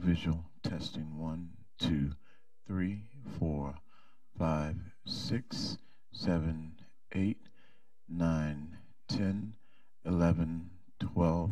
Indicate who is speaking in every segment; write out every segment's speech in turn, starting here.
Speaker 1: Audiovisual testing 1, 2, 3, 4, 5, 6, 7, 8, 9, 10, 11, 12.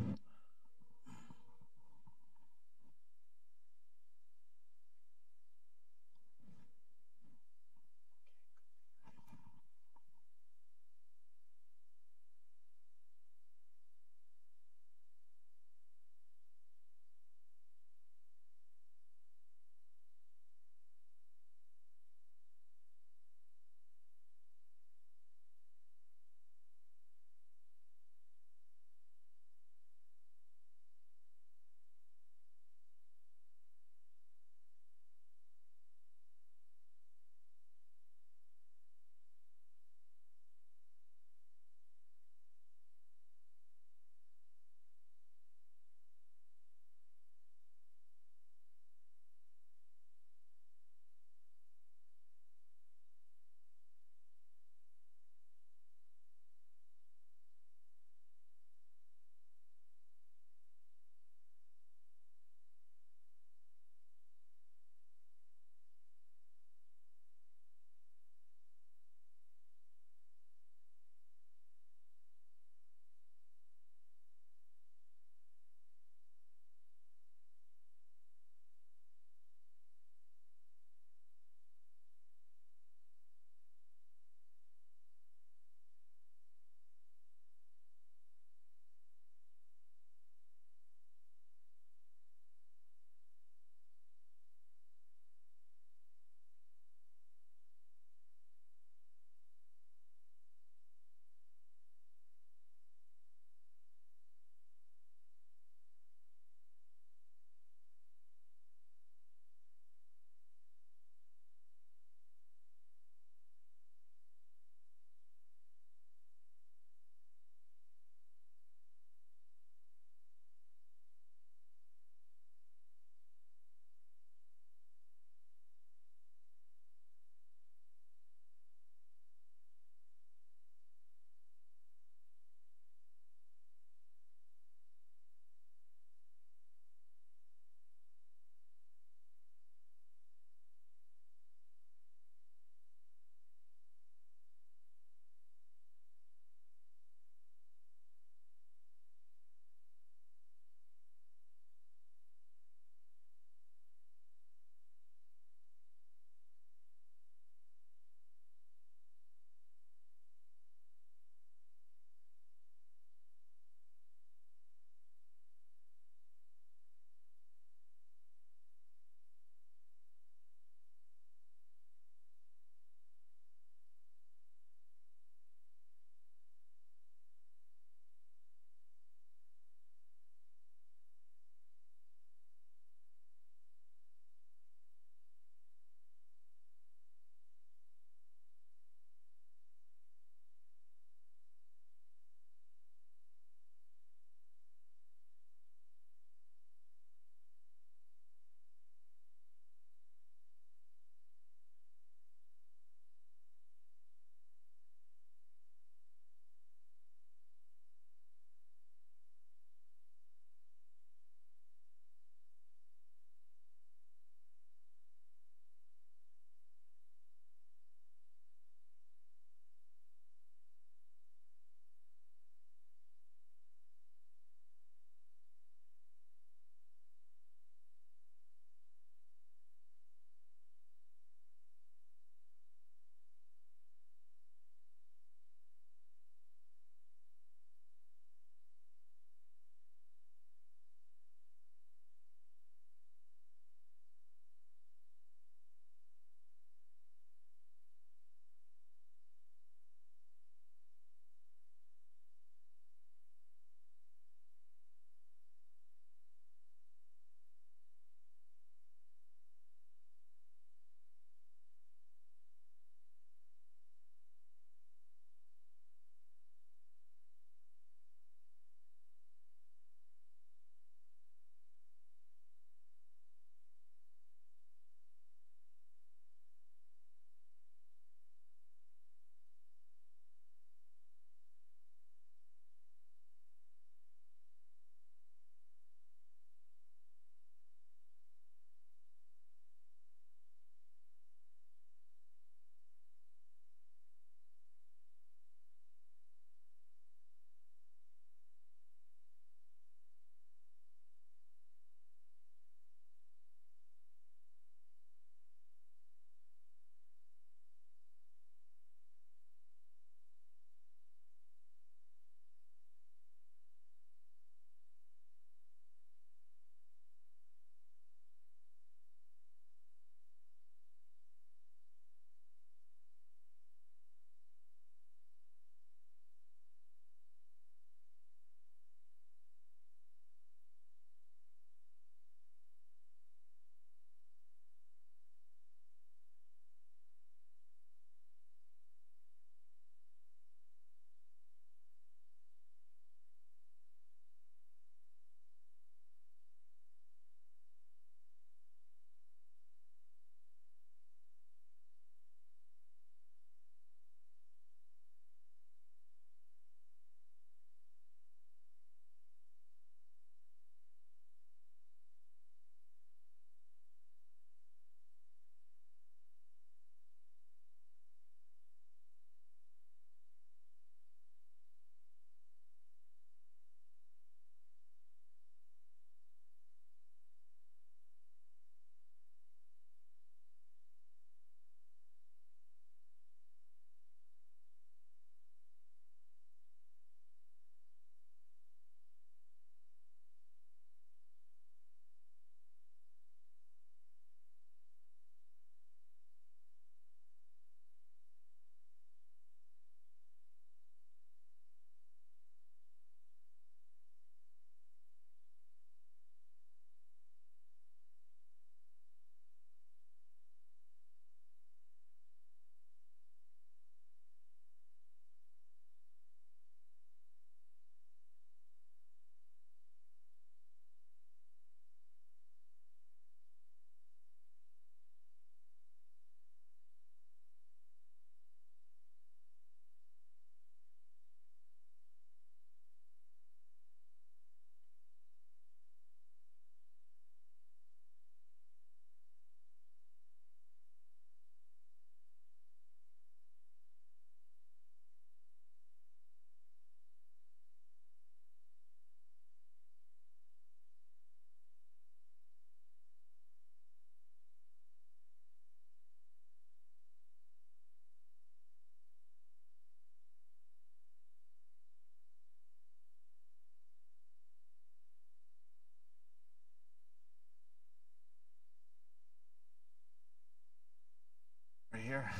Speaker 1: here.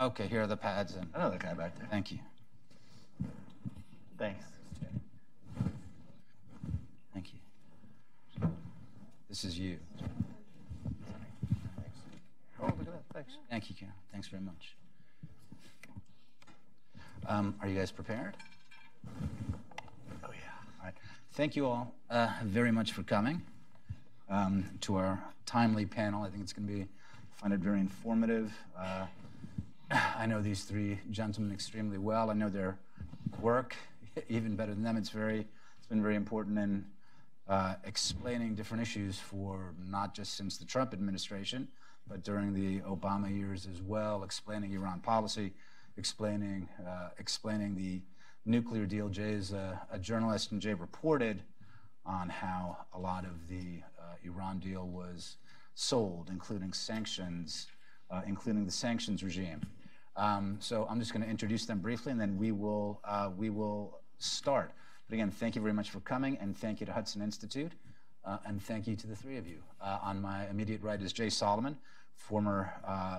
Speaker 1: Okay, here are the pads.
Speaker 2: I know that guy back there.
Speaker 1: Thank you.
Speaker 2: Thanks.
Speaker 1: Thank you. This is you.
Speaker 2: Oh, look at that. Thanks.
Speaker 1: Thank you, Karen. Thanks very much. Are you guys prepared?
Speaker 2: Oh, yeah.
Speaker 1: All right. Thank you all very much for coming to our timely panel. I think it's going to be, find it very informative. I know these three gentlemen extremely well. I know their work even better than them. It's been very important in explaining different issues for not just since the Trump administration, but during the Obama years as well, explaining Iran policy, explaining the nuclear deal. Jay is a journalist, and Jay reported on how a lot of the Iran deal was sold, including sanctions, including the sanctions regime. So I'm just going to introduce them briefly, and then we will start. But again, thank you very much for coming, and thank you to Hudson Institute, and thank you to the three of you. On my immediate right is Jay Solomon, former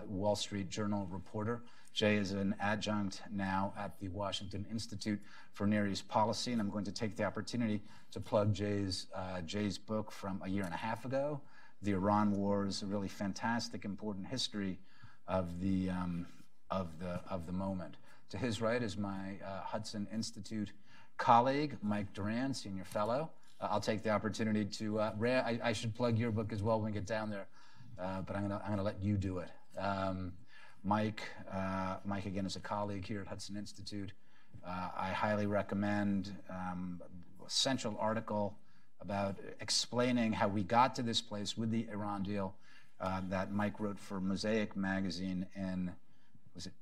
Speaker 1: Wall Street Journal reporter. Jay is an adjunct now at the Washington Institute for Near East Policy, and I'm going to take the opportunity to plug Jay's book from a year and a half ago, The Iran Wars, a really fantastic, important history of the moment. To his right is my Hudson Institute colleague, Mike Doran, senior fellow. I'll take the opportunity to, Ray, I should plug your book as well when we get down there, but I'm gonna let you do it. Mike again is a colleague here at Hudson Institute. I highly recommend a central article about explaining how we got to this place with the Iran deal that Mike wrote for Mosaic magazine in, was it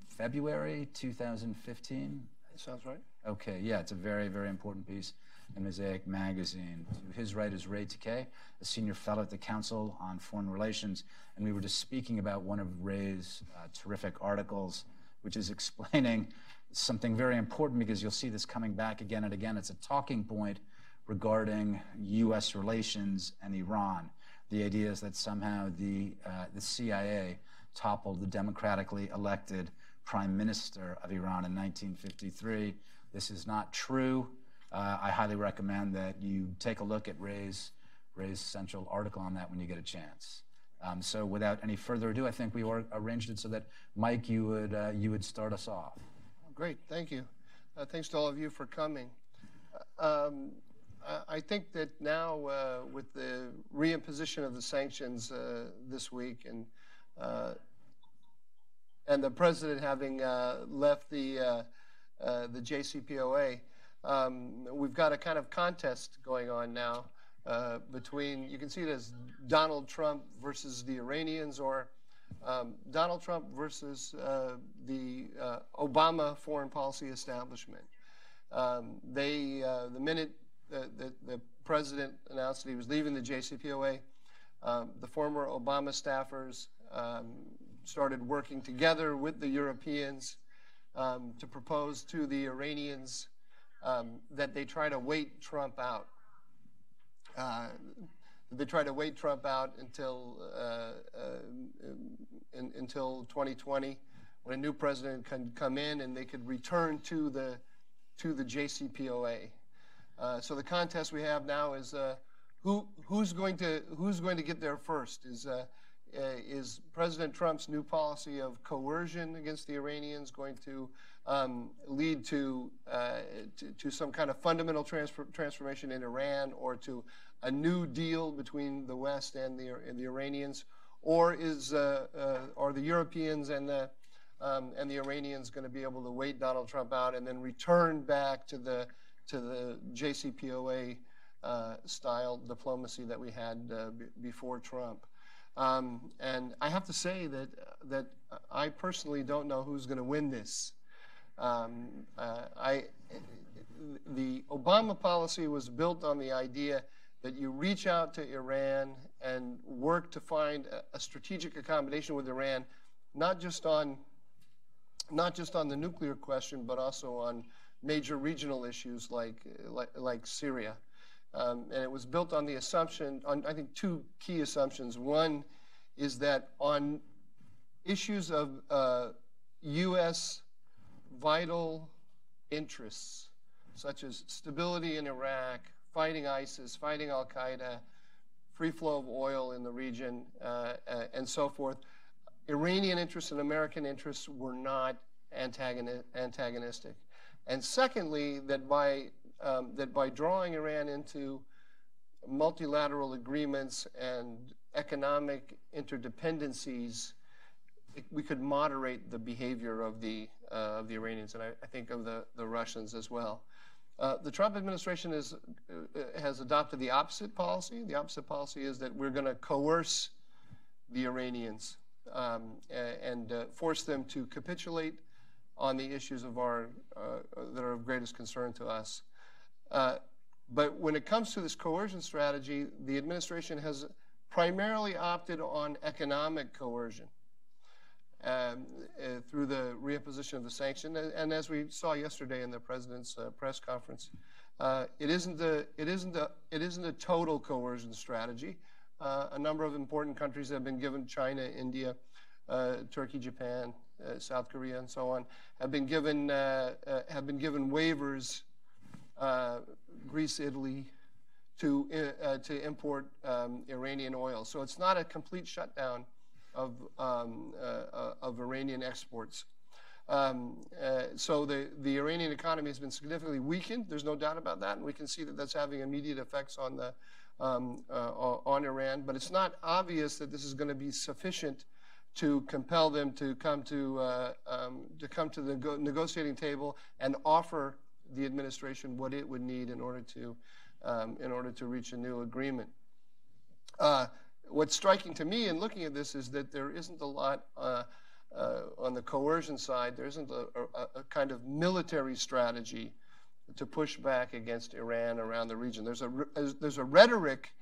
Speaker 1: February 2015?
Speaker 2: That sounds right.
Speaker 1: Okay, yeah, it's a very, very important piece in Mosaic magazine. To his right is Takeyh, a senior fellow at the Council on Foreign Relations, and we were just speaking about one of Ray's terrific articles, which is explaining something very important, because you'll see this coming back again and again. It's a talking point regarding U.S. relations and Iran. The idea is that somehow the CIA toppled the democratically elected prime minister of Iran in 1953. This is not true. I highly recommend that you take a look at Ray's central article on that when you get a chance. So without any further ado, I think we arranged it so that, Mike, you would start us off.
Speaker 3: Great, thank you. Thanks to all of you for coming. I think that now with the reimposition of the sanctions this week, and the president having left the JCPOA, we've got a kind of contest going on now between, you can see it as Donald Trump versus the Iranians, or Donald Trump versus the Obama foreign policy establishment. The minute the president announced that he was leaving the JCPOA, the former Obama staffers started working together with the Europeans to propose to the Iranians that they try to wait Trump out. They try to wait Trump out until 2020, when a new president can come in and they could return to the JCPOA. So the contest we have now is who's going to get there first? Is President Trump's new policy of coercion against the Iranians going to lead to some kind of fundamental transformation in Iran, or to a new deal between the West and the Iranians, or are the Europeans and the Iranians going to be able to wait Donald Trump out and then return back to the JCPOA style diplomacy that we had before Trump? And I have to say that I personally don't know who's going to win this. The Obama policy was built on the idea that you reach out to Iran and work to find a strategic accommodation with Iran, not just on the nuclear question, but also on major regional issues like Syria. And it was built on the assumption, on I think two key assumptions. One is that on issues of U.S. vital interests, such as stability in Iraq, fighting ISIS, fighting Al-Qaeda, free flow of oil in the region, and so forth, Iranian interests and American interests were not antagonistic. And secondly, that by drawing Iran into multilateral agreements and economic interdependencies, we could moderate the behavior of the Iranians, and I think of the Russians as well. The Trump administration has adopted the opposite policy. The opposite policy is that we're going to coerce the Iranians and force them to capitulate on the issues of that are of greatest concern to us. But when it comes to this coercion strategy, the administration has primarily opted on economic coercion through the reimposition of the sanction. And as we saw yesterday in the president's press conference, it isn't a total coercion strategy. A number of important countries have been given, China, India, Turkey, Japan, South Korea, and so on, have been given waivers, Greece, Italy, to import Iranian oil. So it's not a complete shutdown of Iranian exports. So the Iranian economy has been significantly weakened. There's no doubt about that, and we can see that that's having immediate effects on Iran. But it's not obvious that this is going to be sufficient to compel them to come to the negotiating table and offer the administration what it would need in order to reach a new agreement. What's striking to me in looking at this is that there isn't a lot on the coercion side. There isn't a kind of military strategy to push back against Iran around the region. There's a rhetoric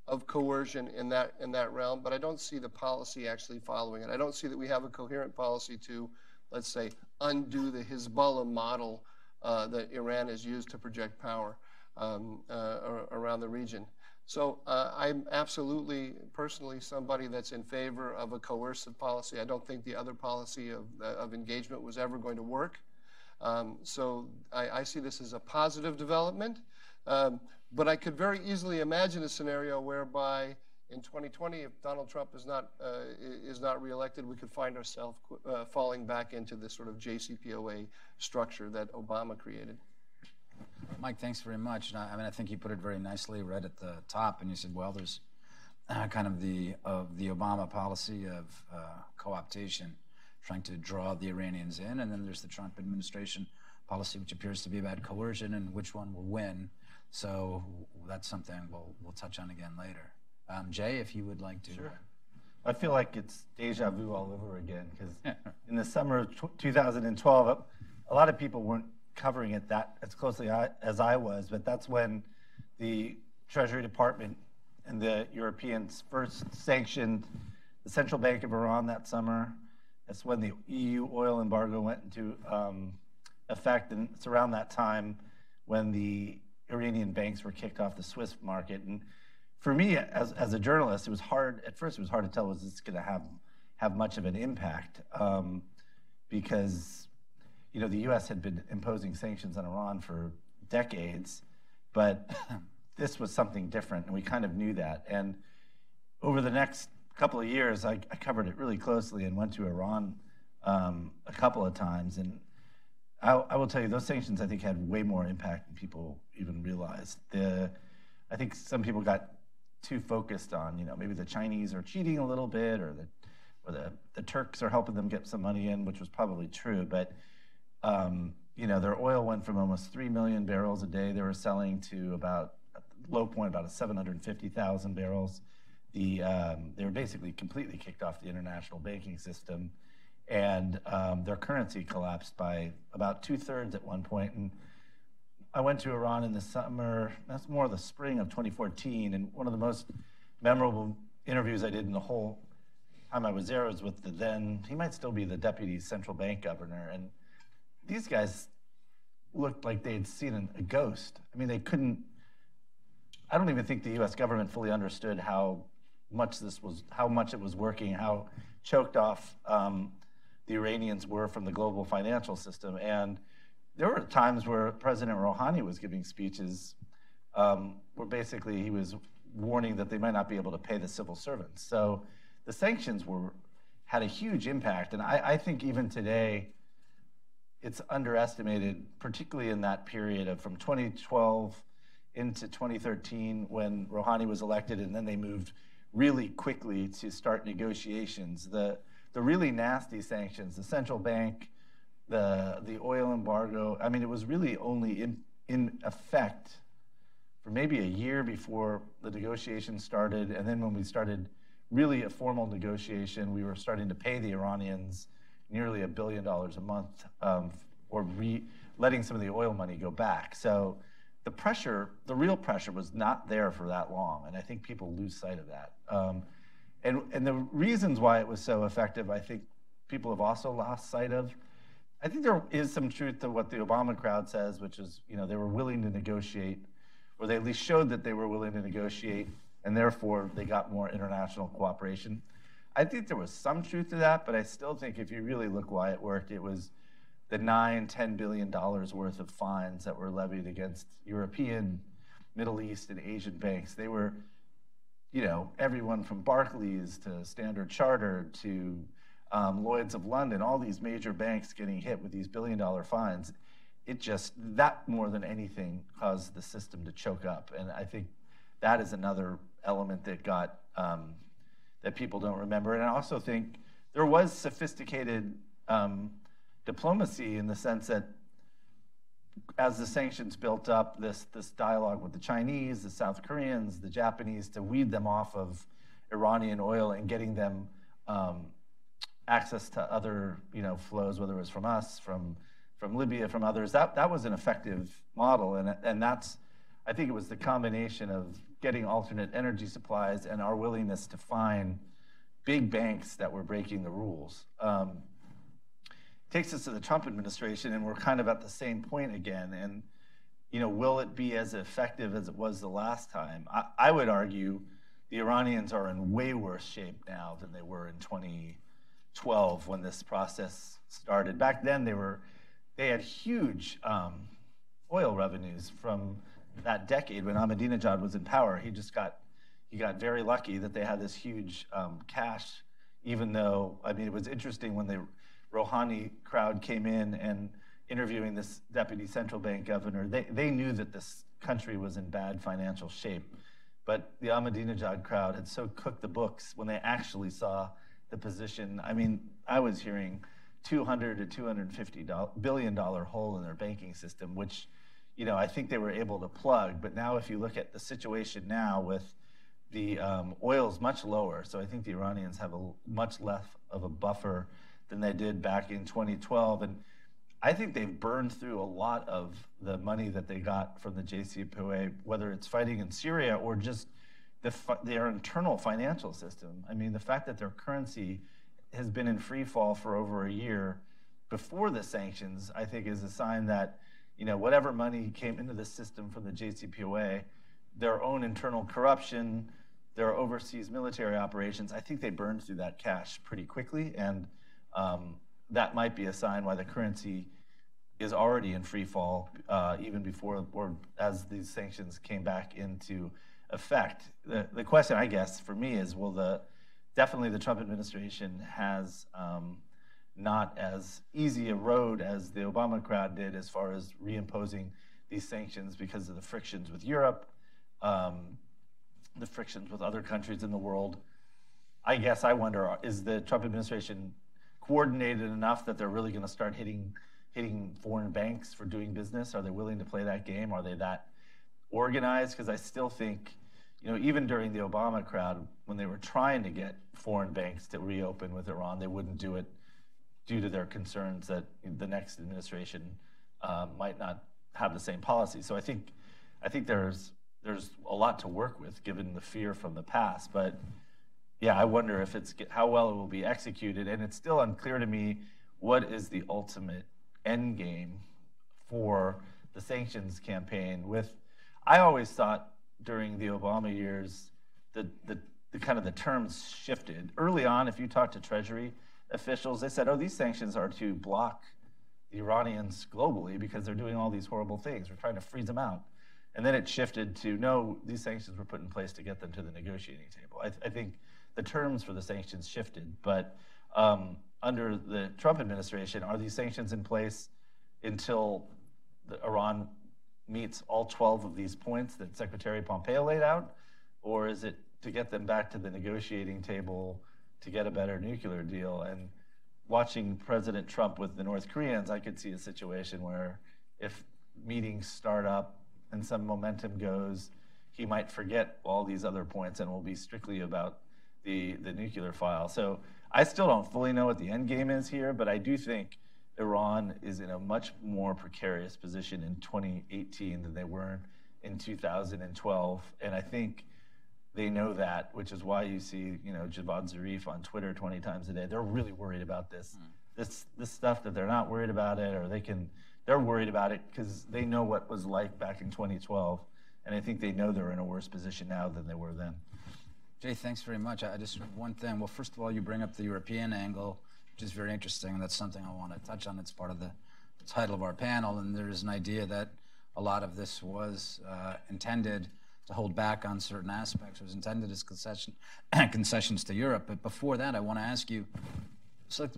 Speaker 3: of coercion in that realm, but I don't see the policy actually following it. I don't see that we have a coherent policy to, let's say, undo the Hezbollah model that Iran has used to project power around the region. So I'm absolutely, personally, somebody that's in favor of a coercive policy. I don't think the other policy of engagement was ever going to work. So I see this as a positive development. But I could very easily imagine a scenario whereby in 2020, if Donald Trump is not reelected, we could find ourselves falling back into this sort of JCPOA structure that Obama created.
Speaker 1: Mike, thanks very much. And I think you put it very nicely right at the top, and you said, well, there's kind of the Obama policy of co-optation, trying to draw the Iranians in, and then there's the Trump administration policy, which appears to be about coercion and which one will win. So that's something we'll touch on again later. Jay, if you would like to.
Speaker 4: Sure. I feel like it's deja vu all over again, because in the summer of 2012, a lot of people weren't covering it that as closely as I was, but that's when the Treasury Department and the Europeans first sanctioned the Central Bank of Iran that summer. That's when the EU oil embargo went into effect, and it's around that time when the Iranian banks were kicked off the Swiss market. And for me, as a journalist, it was hard. At first, it was hard to tell, was this going to have much of an impact? Because the U.S. had been imposing sanctions on Iran for decades, but this was something different, and we kind of knew that. And over the next couple of years, I covered it really closely and went to Iran a couple of times. And I will tell you, those sanctions, I think, had way more impact than people even realized. I think some people got too focused on, maybe the Chinese are cheating a little bit, or the Turks are helping them get some money in, which was probably true. But their oil went from almost 3 million barrels a day they were selling to about, at the low point, about 750,000 barrels. They were basically completely kicked off the international banking system, and their currency collapsed by about 2/3 at one point. And I went to Iran in the summer, that's more the spring of 2014, and one of the most memorable interviews I did in the whole time I was there was with he might still be the deputy central bank governor, and these guys looked like they had seen a ghost. I mean, they couldn't I don't even think the U.S. government fully understood how much it was working, how choked off the Iranians were from the global financial system. And there were times where President Rouhani was giving speeches where basically he was warning that they might not be able to pay the civil servants. So the sanctions had a huge impact. And I think even today, it's underestimated, particularly in that period of from 2012 into 2013 when Rouhani was elected, and then they moved really quickly to start negotiations. The really nasty sanctions, the central bank, the oil embargo, I mean, it was really only in effect for maybe a year before the negotiations started. And then when we started really a formal negotiation, we were starting to pay the Iranians nearly $1 billion a month, or letting some of the oil money go back. So the pressure, the real pressure was not there for that long. And I think people lose sight of that. And the reasons why it was so effective, I think people have also lost sight of. I think there is some truth to what the Obama crowd says, which is, they were willing to negotiate, or they at least showed that they were willing to negotiate, and therefore they got more international cooperation. I think there was some truth to that, but I still think if you really look why it worked, it was the $9–10 billion worth of fines that were levied against European, Middle East, and Asian banks. They were, everyone from Barclays to Standard Chartered to Lloyd's of London, all these major banks getting hit with these billion-dollar fines. It just, that more than anything caused the system to choke up. And I think that is another element that got, that people don't remember. And I also think there was sophisticated diplomacy in the sense that as the sanctions built up, this dialogue with the Chinese, the South Koreans, the Japanese, to weed them off of Iranian oil and getting them access to other flows, whether it was from us, from Libya, from others, that was an effective model. And that's, I think it was the combination of getting alternate energy supplies and our willingness to find big banks that were breaking the rules. Takes us to the Trump administration, and we're kind of at the same point again. And, will it be as effective as it was the last time? I would argue the Iranians are in way worse shape now than they were in 2012 when this process started. Back then, they had huge oil revenues from that decade when Ahmadinejad was in power. He got very lucky that they had this huge cash, even though, it was interesting when the Rouhani crowd came in and interviewing this deputy central bank governor, they knew that this country was in bad financial shape. But the Ahmadinejad crowd had so cooked the books when they actually saw the position. I was hearing $200 to $250 billion hole in their banking system, which, I think they were able to plug. But now if you look at the situation now with the oil's much lower, so I think the Iranians have a much less of a buffer than they did back in 2012. And I think they've burned through a lot of the money that they got from the JCPOA, whether it's fighting in Syria or just their internal financial system. The fact that their currency has been in free fall for over a year before the sanctions, I think is a sign that, whatever money came into the system from the JCPOA, their own internal corruption, their overseas military operations, I think they burned through that cash pretty quickly. And that might be a sign why the currency is already in free fall, even before or as these sanctions came back into effect. The question, I guess, for me is, definitely the Trump administration has not as easy a road as the Obama crowd did as far as reimposing these sanctions because of the frictions with Europe, the frictions with other countries in the world. I guess I wonder, is the Trump administration coordinated enough that they're really going to start hitting foreign banks for doing business? Are they willing to play that game? Are they that organized? Because I still think, even during the Obama crowd, when they were trying to get foreign banks to reopen with Iran, they wouldn't do it due to their concerns that the next administration might not have the same policy. So I think there's a lot to work with given the fear from the past. But yeah, I wonder if how well it will be executed, and it's still unclear to me what is the ultimate end game for the sanctions campaign. I always thought during the Obama years, the kind of the terms shifted. Early on, if you talk to Treasury officials, they said, oh, these sanctions are to block the Iranians globally because they're doing all these horrible things. We're trying to freeze them out. And then it shifted to, no, these sanctions were put in place to get them to the negotiating table. I think the terms for the sanctions shifted, but under the Trump administration, are these sanctions in place until Iran meets all 12 of these points that Secretary Pompeo laid out? Or is it to get them back to the negotiating table to get a better nuclear deal? And watching President Trump with the North Koreans, I could see a situation where if meetings start up and some momentum goes, he might forget all these other points and will be strictly about the nuclear file. So I still don't fully know what the end game is here, but I do think Iran is in a much more precarious position in 2018 than they were in 2012. And I think they know that, which is why you see, Javad Zarif on Twitter 20 times a day. They're really worried about this. This stuff that they're not worried about it, or they're worried about it because they know what it was like back in 2012. And I think they know they're in a worse position now than they were then.
Speaker 1: Jay, thanks very much. I just, one thing. Well, first of all, you bring up the European angle, which is very interesting, and that's something I want to touch on. It's part of the title of our panel, and there is an idea that a lot of this was intended to hold back on certain aspects. It was intended as concessions to Europe. But before that, I want to ask you, so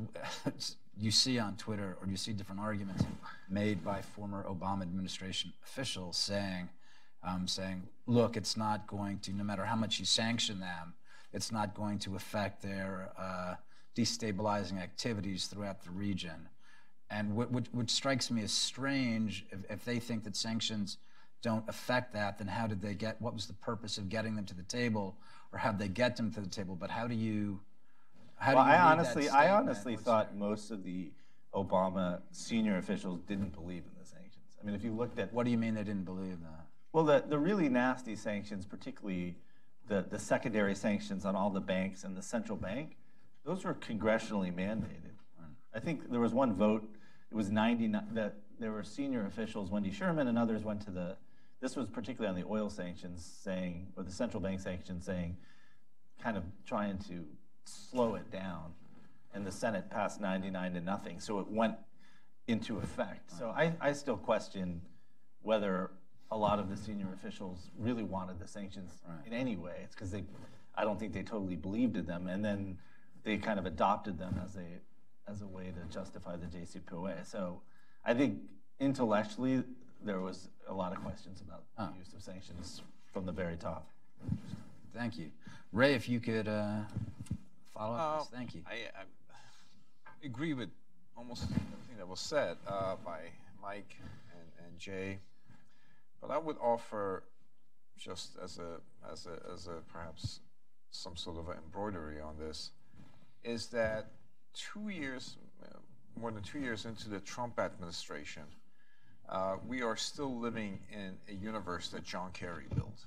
Speaker 1: you see on Twitter, or you see different arguments made by former Obama administration officials saying, look, it's not going to, no matter how much you sanction them, it's not going to affect their destabilizing activities throughout the region. And which strikes me as strange, if they think that sanctions don't affect that, then what was the purpose of getting them to the table, or how'd they get them to the table? But how do you
Speaker 4: I honestly thought most of the Obama senior officials didn't believe in the sanctions. I mean, if you looked at...
Speaker 1: What do you mean they didn't believe that?
Speaker 4: Well, the really nasty sanctions, particularly the secondary sanctions on all the banks and the central bank, those were congressionally mandated. I think there was one vote, it was 99, that there were senior officials, Wendy Sherman and others went to this was particularly on the oil sanctions or the central bank sanctions saying, kind of trying to slow it down. And the Senate passed 99-0, so it went into effect. So I still question whether a lot of the senior officials really wanted the sanctions in any way. It's because I don't think they totally believed in them, and then they kind of adopted them as a way to justify the JCPOA. So I think intellectually there was a lot of questions about the use of sanctions from the very top.
Speaker 1: Thank you. Ray, if you could follow up this. Thank you.
Speaker 5: I agree with almost everything that was said by Mike and Jay. But I would offer, just as a perhaps some sort of an embroidery on this, is that more than 2 years into the Trump administration, we are still living in a universe that John Kerry built.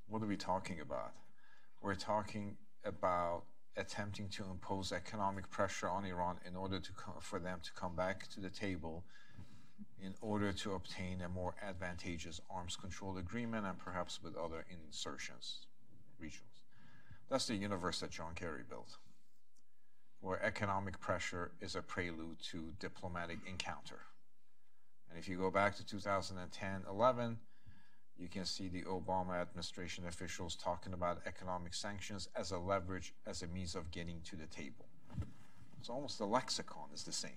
Speaker 5: What are we talking about? We're talking about attempting to impose economic pressure on Iran in order for them to come back to the table in order to obtain a more advantageous arms control agreement and perhaps with other insertions, regions. That's the universe that John Kerry built, where economic pressure is a prelude to diplomatic encounter. And if you go back to 2010-11, you can see the Obama administration officials talking about economic sanctions as a leverage, as a means of getting to the table. So almost the lexicon is the same.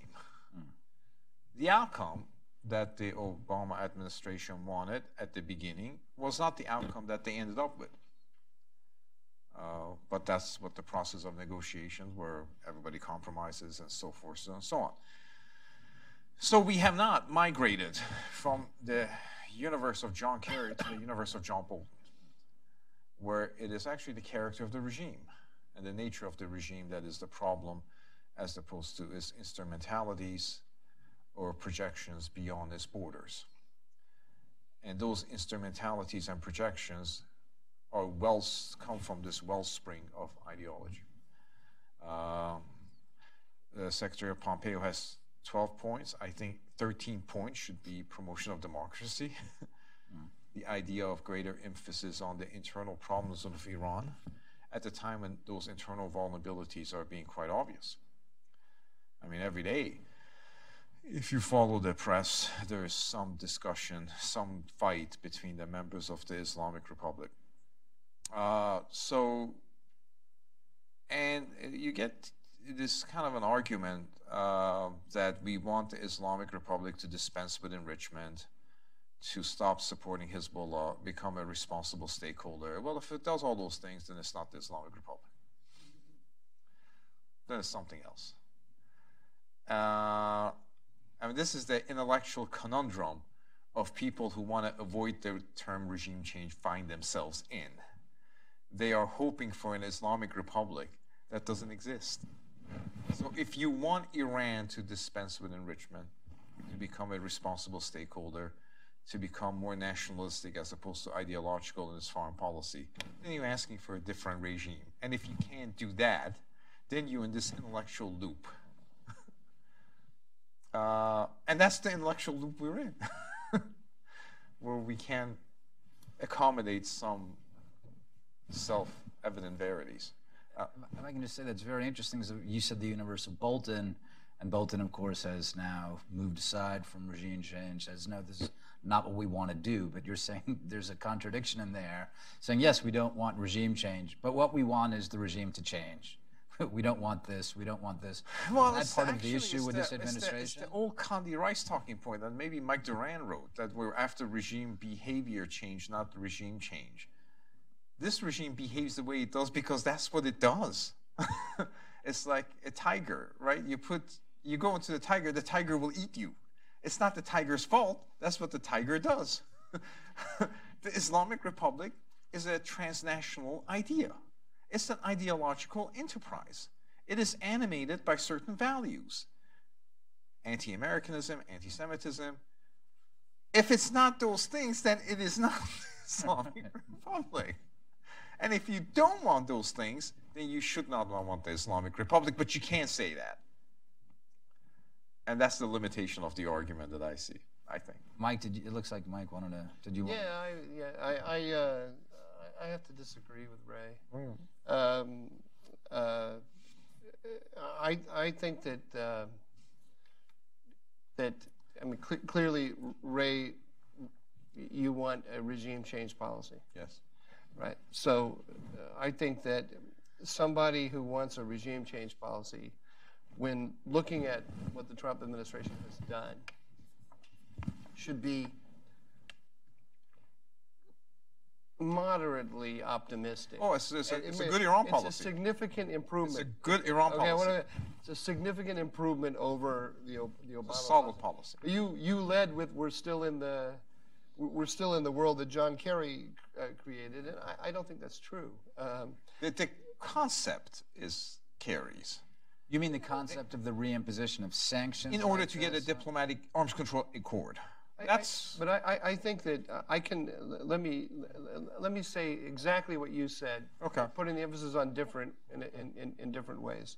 Speaker 5: The outcome that the Obama administration wanted at the beginning was not the outcome that they ended up with. But that's what the process of negotiations, where everybody compromises and so forth and so on. So we have not migrated from the universe of John Kerry to the universe of John Bolton, where it is actually the character of the regime and the nature of the regime that is the problem, as opposed to its instrumentalities or projections beyond its borders. And those instrumentalities and projections come from this wellspring of ideology. The Secretary of Pompeo has 12 points. I think 13 points should be promotion of democracy. the idea of greater emphasis on the internal problems of Iran at the time when those internal vulnerabilities are being quite obvious. I mean, every day, if you follow the press, there is some discussion, some fight between the members of the Islamic Republic. And you get this kind of an argument that we want the Islamic Republic to dispense with enrichment, to stop supporting Hezbollah, become a responsible stakeholder. Well, if it does all those things, then it's not the Islamic Republic. Then it's something else. I mean, this is the intellectual conundrum of people who want to avoid the term regime change find themselves in. They are hoping for an Islamic Republic that doesn't exist. So if you want Iran to dispense with enrichment, to become a responsible stakeholder, to become more nationalistic as opposed to ideological in its foreign policy, then you're asking for a different regime. And if you can't do that, then you're in this intellectual loop. And that's the intellectual loop we're in, where we can accommodate some self-evident verities.
Speaker 1: If I can just say that's very interesting. So you said the universe of Bolton, and Bolton, of course, has now moved aside from regime change, says, no, this is not what we want to do. But you're saying there's a contradiction in there, saying, yes, we don't want regime change, but what we want is the regime to change. We don't want this, we don't want this.
Speaker 5: Well,
Speaker 1: is that part of the issue with this administration?
Speaker 5: It's the old Condi Rice talking point that maybe Mike Doran wrote, that we're after regime behavior change, not the regime change. This regime behaves the way it does because that's what it does. It's like a tiger, right? You go into the tiger will eat you. It's not the tiger's fault. That's what the tiger does. The Islamic Republic is a transnational idea. It's an ideological enterprise. It is animated by certain values. Anti-Americanism, anti-Semitism. If it's not those things, then it is not the Islamic Republic. And if you don't want those things, then you should not want the Islamic Republic, but you can't say that. And that's the limitation of the argument that I see, I think.
Speaker 1: Mike, it looks like Mike wanted to, did you want
Speaker 3: I have to disagree with Ray. I think that clearly, Ray, you want a regime change policy.
Speaker 5: Yes.
Speaker 3: Right. So I think that somebody who wants a regime change policy, when looking at what the Trump administration has done, should be moderately optimistic.
Speaker 5: Oh, it's a good Iran policy.
Speaker 3: It's a significant improvement.
Speaker 5: It's a good Iran policy.
Speaker 3: It's a significant improvement over the Obama
Speaker 5: It's a solid policy.
Speaker 3: You led with we're still in the world that John Kerry created, and I don't think that's true.
Speaker 5: The concept is Kerry's.
Speaker 1: You mean the concept of the reimposition of sanctions?
Speaker 5: In order to get a diplomatic arms control accord.
Speaker 3: But I think that I can let me say exactly what you said.
Speaker 5: Okay.
Speaker 3: Putting the emphasis on different in different ways.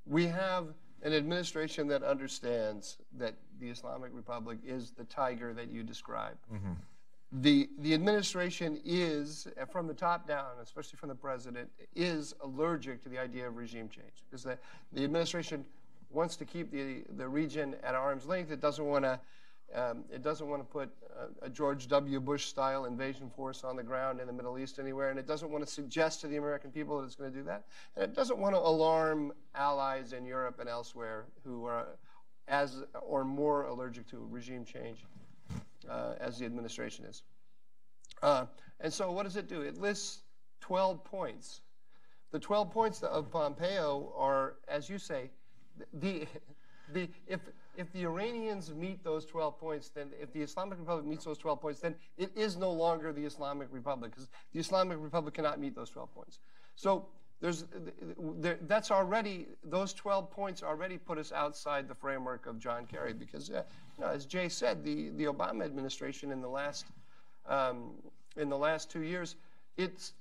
Speaker 3: We have an administration that understands that the Islamic Republic is the tiger that you described. Mm-hmm. The administration is, from the top down, especially from the president, is allergic to the idea of regime change because the administration wants to keep the region at arm's length. It doesn't want to. It doesn't want to put a George W. Bush-style invasion force on the ground in the Middle East anywhere, and it doesn't want to suggest to the American people that it's going to do that. And it doesn't want to alarm allies in Europe and elsewhere who are as or more allergic to regime change as the administration is. And so what does it do? It lists 12 points. The 12 points of Pompeo are, as you say, if the Iranians meet those 12 points, then if the Islamic Republic meets those 12 points, then it is no longer the Islamic Republic because the Islamic Republic cannot meet those 12 points. So that's already, those 12 points already put us outside the framework of John Kerry because, as Jay said, the Obama administration in the last 2 years, it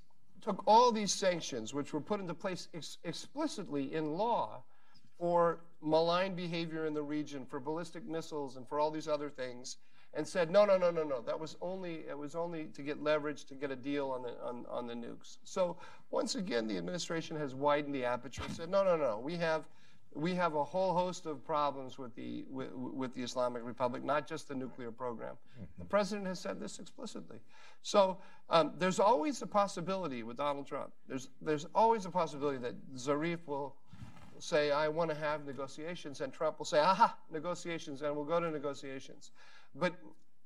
Speaker 3: took all these sanctions, which were put into place explicitly in law, for malign behavior in the region, for ballistic missiles, and for all these other things, and said, no. It was only to get leverage, to get a deal on the nukes. So once again, the administration has widened the aperture and said, no. We have a whole host of problems with the Islamic Republic, not just the nuclear program. The president has said this explicitly. So there's always a possibility with Donald Trump. There's always a possibility that Zarif will say, I want to have negotiations, and Trump will say, aha, negotiations, and we'll go to negotiations. But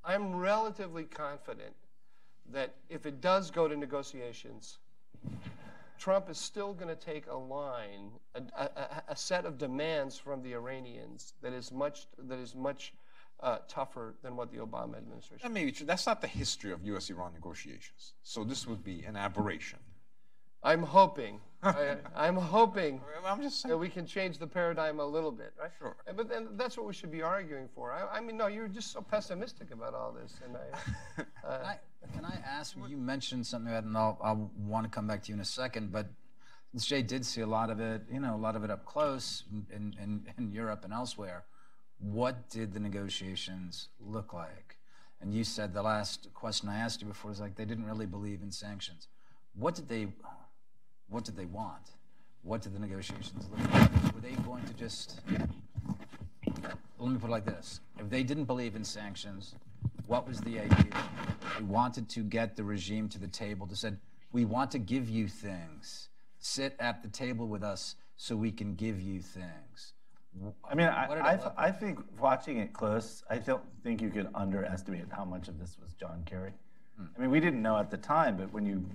Speaker 3: I'm relatively confident that if it does go to negotiations, Trump is still going to take a line, a set of demands from the Iranians that is much tougher than what the Obama administration.
Speaker 5: That may be true. That's not the history of U.S.-Iran negotiations. So this would be an aberration.
Speaker 3: I'm hoping. I'm hoping
Speaker 5: I'm just saying.
Speaker 3: that we can change the paradigm a little bit, right?
Speaker 5: Sure.
Speaker 3: But then that's what we should be arguing for. I mean, no, you're just so pessimistic about all this. And
Speaker 1: Can I ask, you mentioned something about, and I'll want to come back to you in a second, but since Jay did see a lot of it, a lot of it up close in Europe and elsewhere, what did the negotiations look like? And you said the last question I asked you before was like, they didn't really believe in sanctions. What did they want? What did the negotiations look like? Were they going to just, let me put it like this. If they didn't believe in sanctions, what was the idea? They wanted to get the regime to the table to say, we want to give you things. Sit at the table with us so we can give you things.
Speaker 4: I mean, I think watching it close, I don't think you could underestimate how much of this was John Kerry. I mean, we didn't know at the time, but when you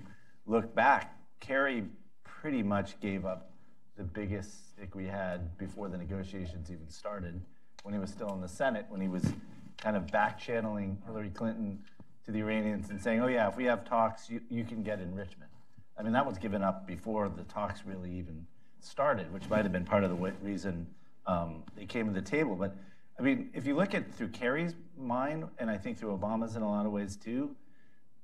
Speaker 4: look back, Kerry pretty much gave up the biggest stick we had before the negotiations even started, when he was still in the Senate, when he was kind of back-channeling Hillary Clinton to the Iranians and saying, oh yeah, if we have talks, you can get enrichment. I mean, that was given up before the talks really even started, which might have been part of the reason they came to the table. But I mean, if you look at through Kerry's mind, and I think through Obama's in a lot of ways too,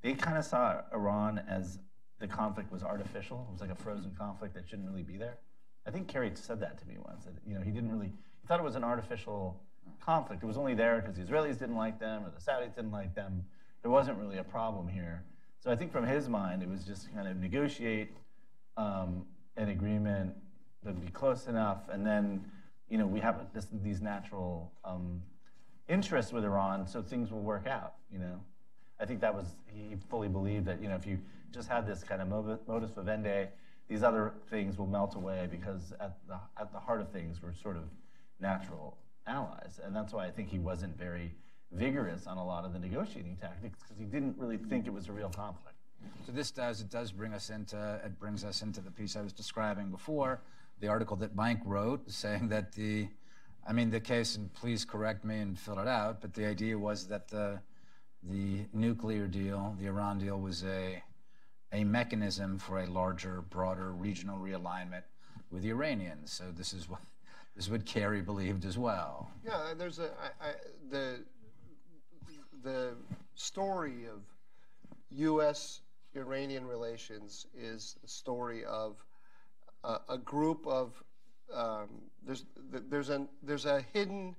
Speaker 4: they kind of saw Iran as the conflict was artificial. It was like a frozen conflict that shouldn't really be there. I think Kerry said that to me once, that he thought it was an artificial conflict. It was only there because the Israelis didn't like them or the Saudis didn't like them. There wasn't really a problem here. So I think from his mind, it was just kind of negotiate an agreement that would be close enough, and then we have these natural interests with Iran, so things will work out. I think that was, he fully believed that if you just had this kind of modus vivendi, these other things will melt away, because at the heart of things we're sort of natural allies, and that's why I think he wasn't very vigorous on a lot of the negotiating tactics, because he didn't really think it was a real conflict.
Speaker 1: So it does bring us into the piece I was describing before, the article that Mike wrote, saying that the case, and please correct me and fill it out, but the idea was that the nuclear deal, the Iran deal, was a mechanism for a larger, broader regional realignment with the Iranians. So this is what Kerry believed as well.
Speaker 3: Yeah, there's the story of U.S.-Iranian relations is the story of a group of there's a hidden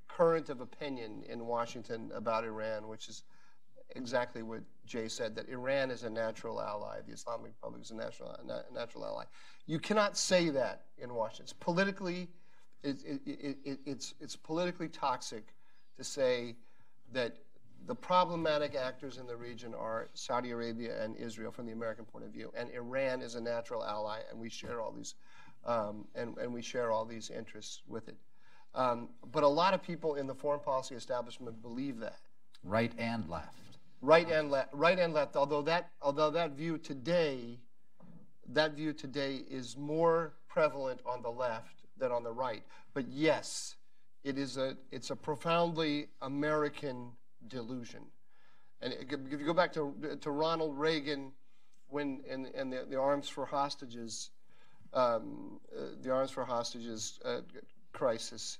Speaker 3: current of opinion in Washington about Iran, which is exactly what Jay said, that Iran is a natural ally, the Islamic Republic is a natural ally. You cannot say that in Washington. It's politically, it's politically toxic to say that the problematic actors in the region are Saudi Arabia and Israel from the American point of view, and Iran is a natural ally, and we share all these, and we share all these interests with it. But a lot of people in the foreign policy establishment believe that.
Speaker 1: Right and left.
Speaker 3: Right and left. Although that view today is more prevalent on the left than on the right. But yes, it's a profoundly American delusion. And if you go back to Ronald Reagan, when in the arms for hostages, crisis,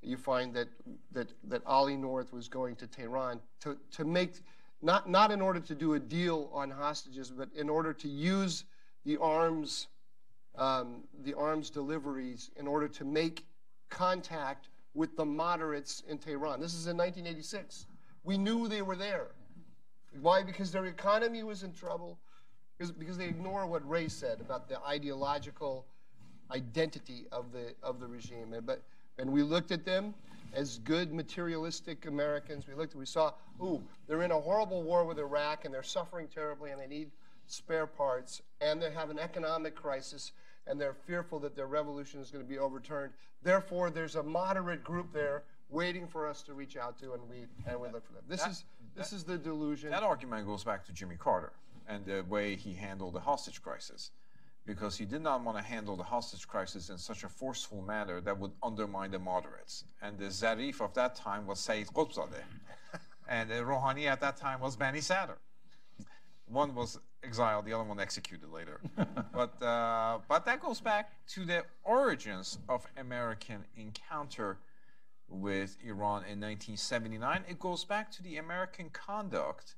Speaker 3: you find that Ollie North was going to Tehran to make, not in order to do a deal on hostages, but in order to use the arms deliveries in order to make contact with the moderates in Tehran. This is in 1986. We knew they were there. Why? Because their economy was in trouble, because they ignore what Ray said about the ideological identity of the regime. And we looked at them as good materialistic Americans. We saw, they're in a horrible war with Iraq and they're suffering terribly and they need spare parts and they have an economic crisis and they're fearful that their revolution is going to be overturned. Therefore, there's a moderate group there waiting for us to reach out to, and we look for them. This is the delusion.
Speaker 5: That argument goes back to Jimmy Carter and the way he handled the hostage crisis, because he did not want to handle the hostage crisis in such a forceful manner that would undermine the moderates. And the Zarif of that time was Sayyid Qutbzadeh, and the Rouhani at that time was Bani Sadr. One was exiled, the other one executed later. But that goes back to the origins of American encounter with Iran in 1979. It goes back to the American conduct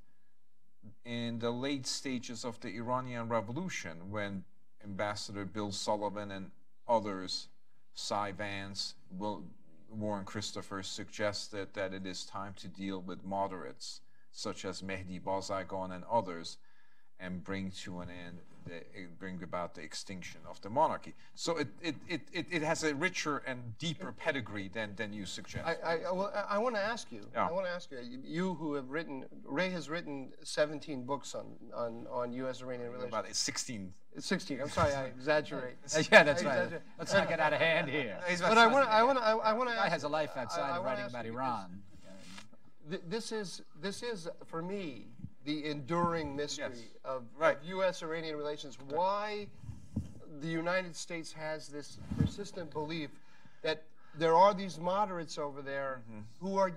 Speaker 5: in the late stages of the Iranian Revolution, when Ambassador Bill Sullivan and others, Cy Vance, Warren Christopher, suggested that it is time to deal with moderates such as Mehdi Bazargan and others, and bring about the extinction of the monarchy. So it has a richer and deeper pedigree than you suggest.
Speaker 3: I want to ask you. Yeah. I want to ask you. You who have written, Ray has written 17 books on U.S.-Iranian relations.
Speaker 5: About 16.
Speaker 3: 16. I'm sorry, I exaggerate.
Speaker 1: Yeah, that's right. Let's not get out of hand here.
Speaker 3: But I want to.
Speaker 1: Guy has a life outside of writing about Iran.
Speaker 3: This is for me the enduring mystery of U.S.-Iranian relations. Why the United States has this persistent belief that there are these moderates over there who are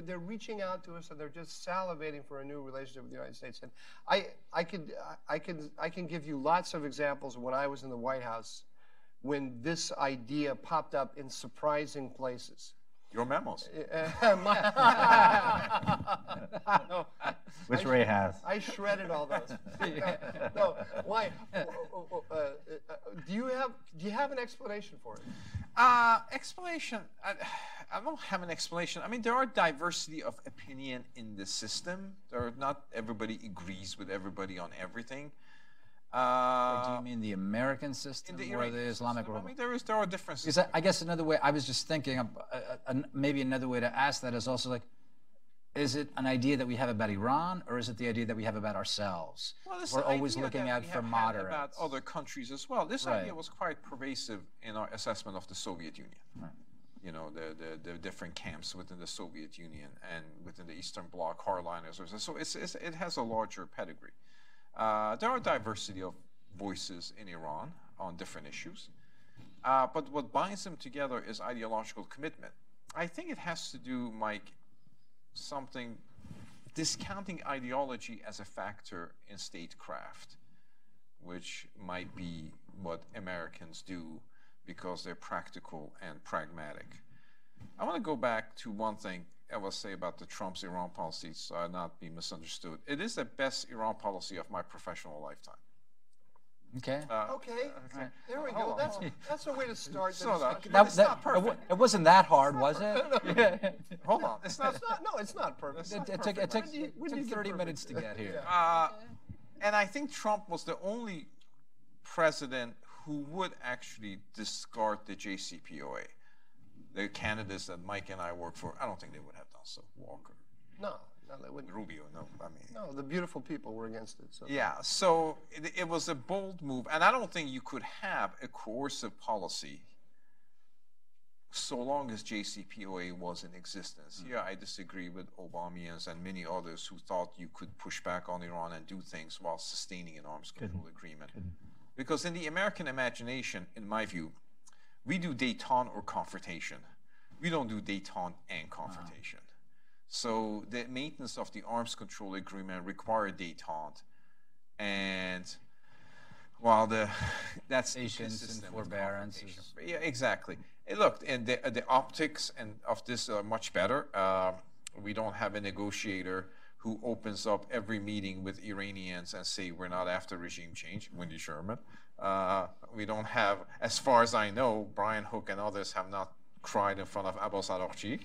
Speaker 3: they're reaching out to us and they're just salivating for a new relationship with the United States. And I can give you lots of examples of when I was in the White House when this idea popped up in surprising places.
Speaker 5: Your memos.
Speaker 3: No,
Speaker 4: Which Ray has.
Speaker 3: I shredded all those. No, why? Do you have an explanation for it?
Speaker 5: Explanation. I don't have an explanation. I mean, there are diversity of opinion in the system. Not everybody agrees with everybody on everything.
Speaker 1: Do you mean the American system or the Islamic world?
Speaker 5: I mean, there are differences.
Speaker 1: Because I guess another way, I was just thinking, maybe another way to ask that is also like, is it an idea that we have about Iran, or is it the idea that we have about ourselves?
Speaker 5: Well,
Speaker 1: we're always looking out for moderates.
Speaker 5: About other countries as well. This idea was quite pervasive in our assessment of the Soviet Union. Right. You know, the different camps within the Soviet Union and within the Eastern Bloc, hardliners. So it has a larger pedigree. There are diversity of voices in Iran on different issues, but what binds them together is ideological commitment. I think it has to do, Mike, something discounting ideology as a factor in statecraft, which might be what Americans do because they're practical and pragmatic. I want to go back to one thing I will say about the Trump's Iran policy, so I'll not be misunderstood. It is the best Iran policy of my professional lifetime.
Speaker 1: Okay.
Speaker 3: Okay. Right. There we go. That's a way to start.
Speaker 5: It's not perfect.
Speaker 1: It wasn't that hard, was it?
Speaker 5: Hold on. It's not.
Speaker 3: No, it's not perfect.
Speaker 1: It took 30 minutes to get here.
Speaker 5: And I think Trump was the only president who would actually discard the JCPOA. The candidates that Mike and I work for, I don't think they would have done so. Walker.
Speaker 3: No, they wouldn't.
Speaker 5: Rubio, no. I mean.
Speaker 3: No, the beautiful people were against it. So.
Speaker 5: Yeah, so it was a bold move, and I don't think you could have a coercive policy so long as JCPOA was in existence. Yeah, I disagree with Obamians and many others who thought you could push back on Iran and do things while sustaining an arms control agreement. Because in the American imagination, in my view, we do détente or confrontation. We don't do détente and confrontation. So the maintenance of the arms control agreement required détente, and while that's
Speaker 1: patience and forbearance.
Speaker 5: Yeah, exactly. Hey, look, and the optics of this are much better. We don't have a negotiator who opens up every meeting with Iranians and say we're not after regime change, Wendy Sherman. We don't have, as far as I know, Brian Hook and others have not cried in front of Abbas Araghchi.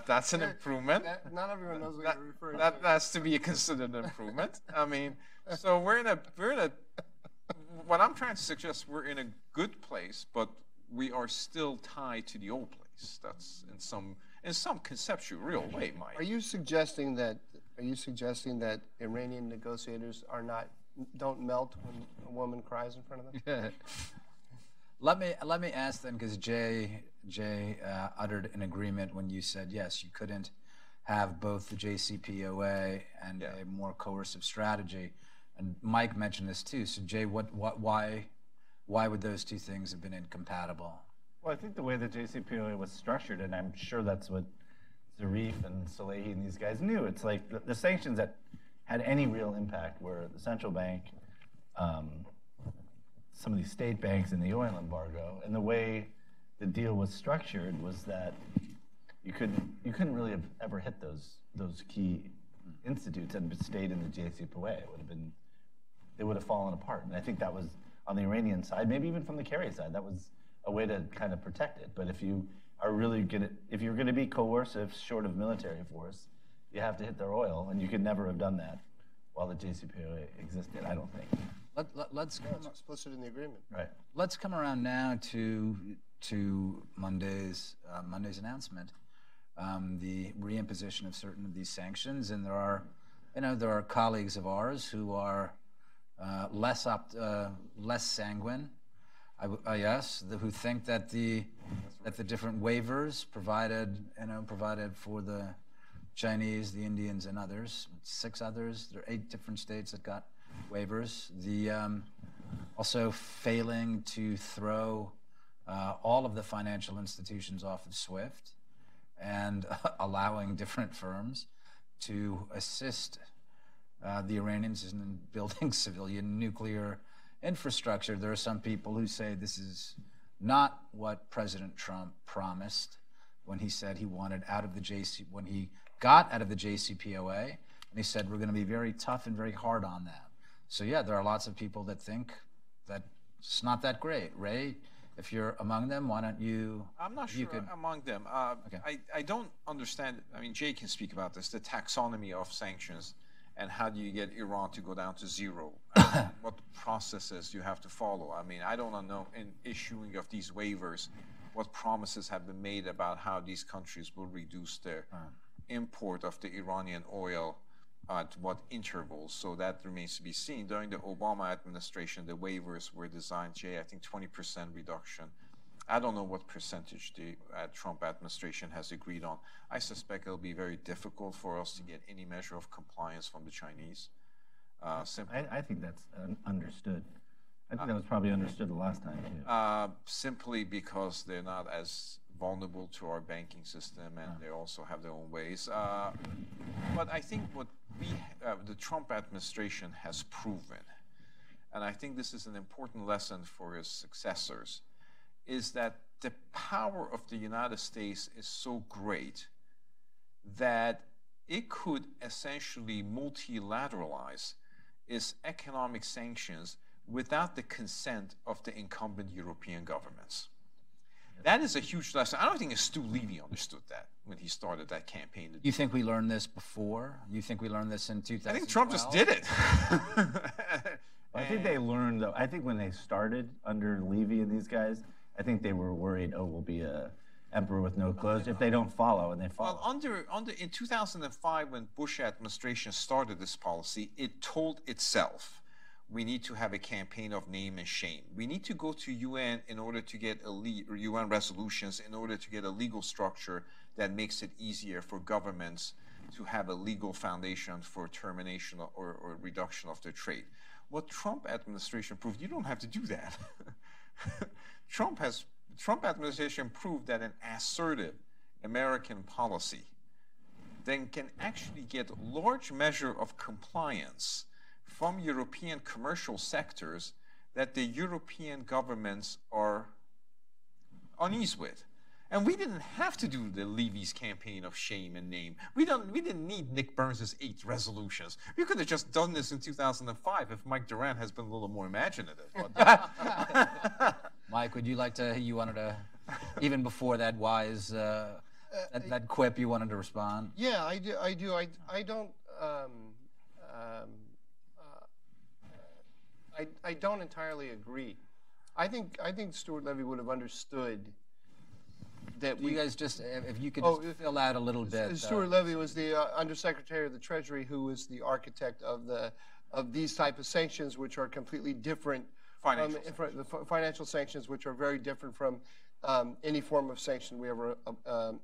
Speaker 5: That's an improvement.
Speaker 3: Not everyone knows what you're referring to.
Speaker 5: That's to be considered an improvement. I mean, so we're in a. What I'm trying to suggest, we're in a good place, but we are still tied to the old place. That's in some conceptual, real way, Mike.
Speaker 3: Are you suggesting that Iranian negotiators don't melt when a woman cries in front of them?
Speaker 1: Let me ask then, because Jay uttered an agreement when you said yes, you couldn't have both the JCPOA and a more coercive strategy, and Mike mentioned this too. So Jay, why would those two things have been incompatible?
Speaker 4: Well, I think the way the JCPOA was structured, and I'm sure that's what Zarif and Salehi and these guys knew. It's like the sanctions that had any real impact were the central bank, some of these state banks, and the oil embargo. And the way the deal was structured was that you couldn't really have ever hit those key institutes and stayed in the JCPOA. It would have fallen apart. And I think that was on the Iranian side, maybe even from the Kerry side. That was a way to kind of protect it. But if you are really if you're going to be coercive, short of military force, you have to hit their oil, and you could never have done that while the JCPOA existed, I don't think.
Speaker 1: Let's go.
Speaker 3: It's explicit in the agreement.
Speaker 4: Right.
Speaker 1: Let's come around now to Monday's announcement, the reimposition of certain of these sanctions, and there are colleagues of ours who are less sanguine, who think that the different waivers provided for the Chinese, the Indians, and others, 6 others, there are 8 different states that got waivers. Also failing to throw all of the financial institutions off of SWIFT and allowing different firms to assist the Iranians in building civilian nuclear infrastructure. There are some people who say this is not what President Trump promised when he said he wanted when he got out of the JCPOA, and he said we're going to be very tough and very hard on that. So yeah, there are lots of people that think that it's not that great. Ray, if you're among them, why don't you?
Speaker 5: I'm not sure among them.
Speaker 1: Okay.
Speaker 5: I don't understand. I mean, Jay can speak about this. The taxonomy of sanctions, and how do you get Iran to go down to 0? What processes you have to follow? I mean, I don't know in issuing of these waivers, what promises have been made about how these countries will reduce their import of the Iranian oil at what intervals. So that remains to be seen. During the Obama administration, the waivers were designed, Jay, I think 20% reduction. I don't know what percentage the Trump administration has agreed on. I suspect it'll be very difficult for us to get any measure of compliance from the Chinese.
Speaker 4: I think that's understood. I think that was probably understood the last time, too.
Speaker 5: Simply because they're not as vulnerable to our banking system, and they also have their own ways. But I think what the Trump administration has proven, and I think this is an important lesson for his successors, is that the power of the United States is so great that it could essentially multilateralize its economic sanctions without the consent of the incumbent European governments. That is a huge lesson. I don't think Stu Levy understood that when he started that campaign.
Speaker 1: You think we learned this before? You think we learned this in 2012?
Speaker 5: I think Trump just did it.
Speaker 4: I think they learned, though. I think when they started under Levy and these guys, I think they were worried, we'll be a emperor with no clothes if they don't follow, and they follow.
Speaker 5: Well, in 2005, when Bush administration started this policy, it told itself, we need to have a campaign of name and shame. We need to go to UN in order to get UN resolutions in order to get a legal structure that makes it easier for governments to have a legal foundation for termination or reduction of their trade. What Trump administration proved, you don't have to do that. Trump administration proved that an assertive American policy then can actually get large measure of compliance from European commercial sectors that the European governments are uneasy with. And we didn't have to do the Levy's campaign of shame and name. We didn't need Nick Burns' 8 resolutions. We could have just done this in 2005 if Mike Doran has been a little more imaginative.
Speaker 1: Mike, would you like to? You wanted to, even before that wise that quip, you wanted to respond.
Speaker 3: Yeah, I do. I don't. I don't entirely agree. I think Stuart Levy would have understood that
Speaker 1: You guys just, if you could just fill out a little bit.
Speaker 3: Stuart Levy was the Undersecretary of the Treasury who was the architect of these type of sanctions, which are completely different from the financial sanctions, which are very different from any form of sanction we ever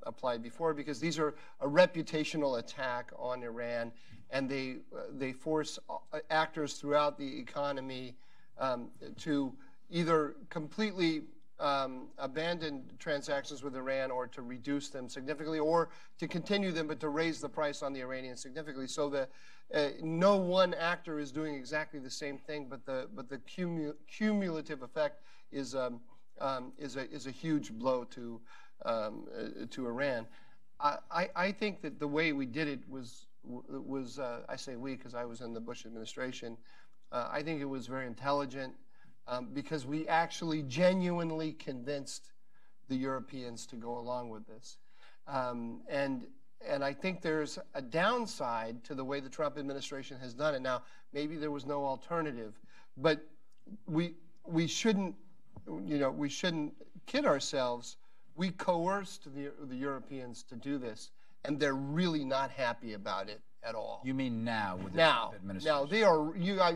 Speaker 3: applied before, because these are a reputational attack on Iran, and they force actors throughout the economy to either completely abandon transactions with Iran, or to reduce them significantly, or to continue them but to raise the price on the Iranians significantly. So that no one actor is doing exactly the same thing, but the cumulative effect is a huge blow to Iran. I think that the way we did it was I say we because I was in the Bush administration. I think it was very intelligent. Because we actually genuinely convinced the Europeans to go along with this. And I think there's a downside to the way the Trump administration has done it. Now, maybe there was no alternative, but we shouldn't kid ourselves. We coerced the Europeans to do this, and they're really not happy about it at all.
Speaker 1: You mean now with the Trump administration?
Speaker 3: Now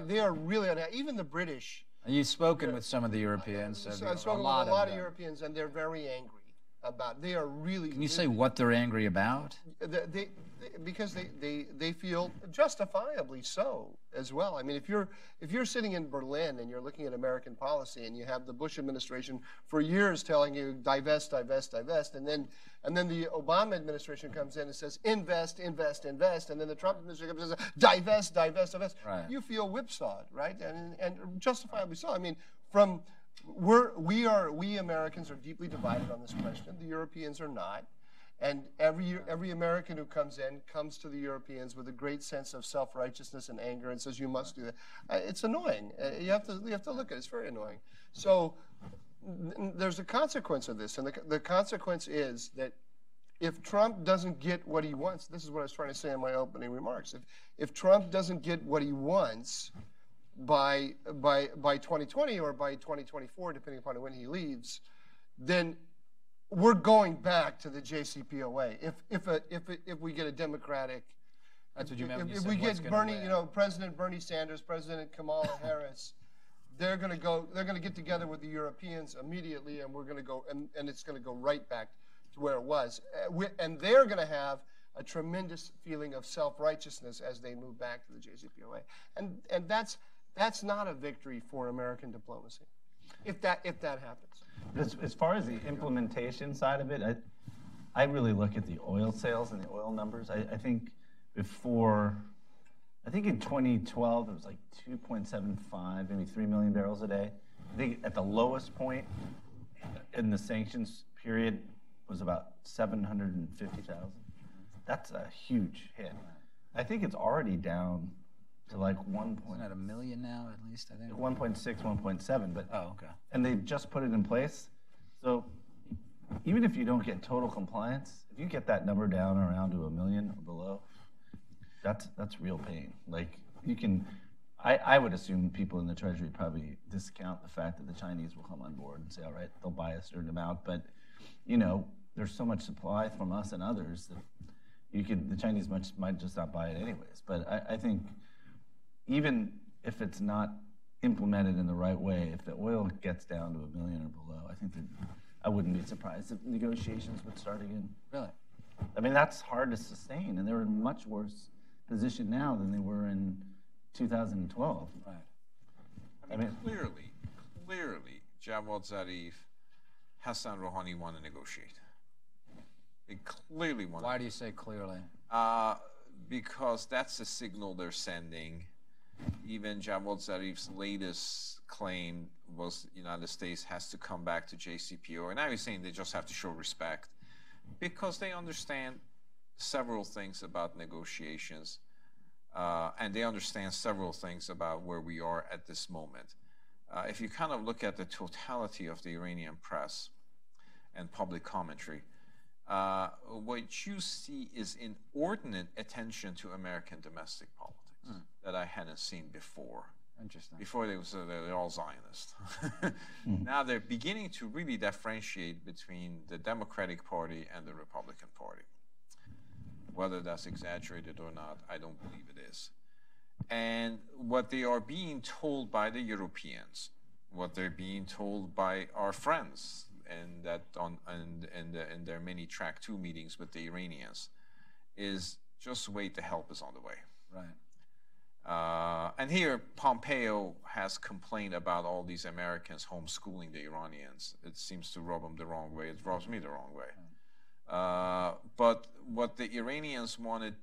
Speaker 3: they are really unhappy. Even the British.
Speaker 1: You've spoken with some of the Europeans.
Speaker 3: I've spoken with a lot of Europeans, and they're very angry about. They are really.
Speaker 1: Can you say what they're angry about?
Speaker 3: Because they feel justifiably so as well. I mean, if you're sitting in Berlin and you're looking at American policy, and you have the Bush administration for years telling you divest, divest, divest, and then the Obama administration comes in and says invest, invest, invest, and then the Trump administration comes in and says divest, divest, divest.
Speaker 1: Right.
Speaker 3: You feel whipsawed, right? And justifiably so. I mean, we Americans are deeply divided on this question. The Europeans are not. And every American who comes to the Europeans with a great sense of self-righteousness and anger and says, you must do that. It's annoying. You have to look at it. It's very annoying. So there's a consequence of this. And the consequence is that if Trump doesn't get what he wants, this is what I was trying to say in my opening remarks. If Trump doesn't get what he wants by 2020 or by 2024, depending upon when he leaves, then we're going back to the JCPOA. If we get a Democratic,
Speaker 1: that's what you meant.
Speaker 3: If we get President Bernie Sanders, President Kamala Harris, they're going to get together with the Europeans immediately, and we're going to go, and it's going to go right back to where it was, and they're going to have a tremendous feeling of self-righteousness as they move back to the JCPOA, and that's not a victory for American diplomacy, if that happens.
Speaker 4: As far as the implementation side of it, I really look at the oil sales and the oil numbers. I think in 2012 it was like 2.75, maybe 3 million barrels a day. I think at the lowest point in the sanctions period was about 750,000. That's a huge hit. I think it's already down to like 1.
Speaker 1: Isn't that a million now at least? I think
Speaker 4: 1.6, 1.7. But
Speaker 1: okay. And
Speaker 4: they've just put it in place. So even if you don't get total compliance, if you get that number down around to 1 million or below, that's real pain. Like you can, I would assume people in the Treasury probably discount the fact that the Chinese will come on board and say, all right, they'll buy a certain amount, but there's so much supply from us and others that the Chinese might just not buy it anyways. But I think even if it's not implemented in the right way, if the oil gets down to 1 million or below, I think that I wouldn't be surprised if negotiations would start again.
Speaker 1: Really?
Speaker 4: I mean, that's hard to sustain, and they're in a much worse position now than they were in 2012.
Speaker 1: Right.
Speaker 5: I mean, clearly, Javad Zarif, Hassan Rouhani want to negotiate. They clearly want.
Speaker 1: Why do you say clearly?
Speaker 5: Because that's the signal they're sending even Javad Zarif's latest claim was the United States has to come back to JCPOA. And now he's saying they just have to show respect because they understand several things about negotiations and they understand several things about where we are at this moment. If you kind of look at the totality of the Iranian press and public commentary, what you see is inordinate attention to American domestic politics that I hadn't seen before.
Speaker 1: Interesting.
Speaker 5: Before they're all Zionist. Now they're beginning to really differentiate between the Democratic Party and the Republican Party. Whether that's exaggerated or not, I don't believe it is. And what they are being told by the Europeans, what they're being told by our friends, and that in their many track 2 meetings with the Iranians, is just wait, the help is on the way.
Speaker 1: Right.
Speaker 5: And here, Pompeo has complained about all these Americans homeschooling the Iranians. It seems to rub them the wrong way. It rubs me the wrong way. But what the Iranians wanted,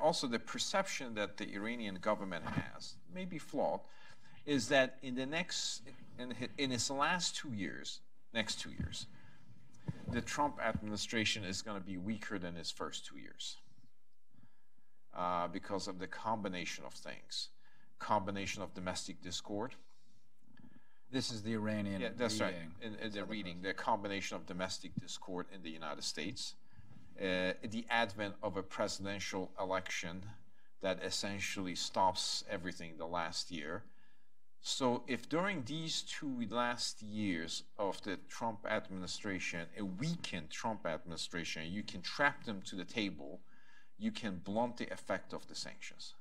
Speaker 5: also the perception that the Iranian government has, may be flawed, is that in its last 2 years, next 2 years, the Trump administration is going to be weaker than its first 2 years. Because of the combination of things. Combination of domestic discord.
Speaker 1: This is the Iranian
Speaker 5: Yeah, that's
Speaker 1: reading.
Speaker 5: right. In the reading, the combination of domestic discord in the United States, the advent of a presidential election that essentially stops everything the last year. So if during these 2 last years of the Trump administration, a weakened Trump administration, you can trap them to the table, you can blunt the effect of the sanctions.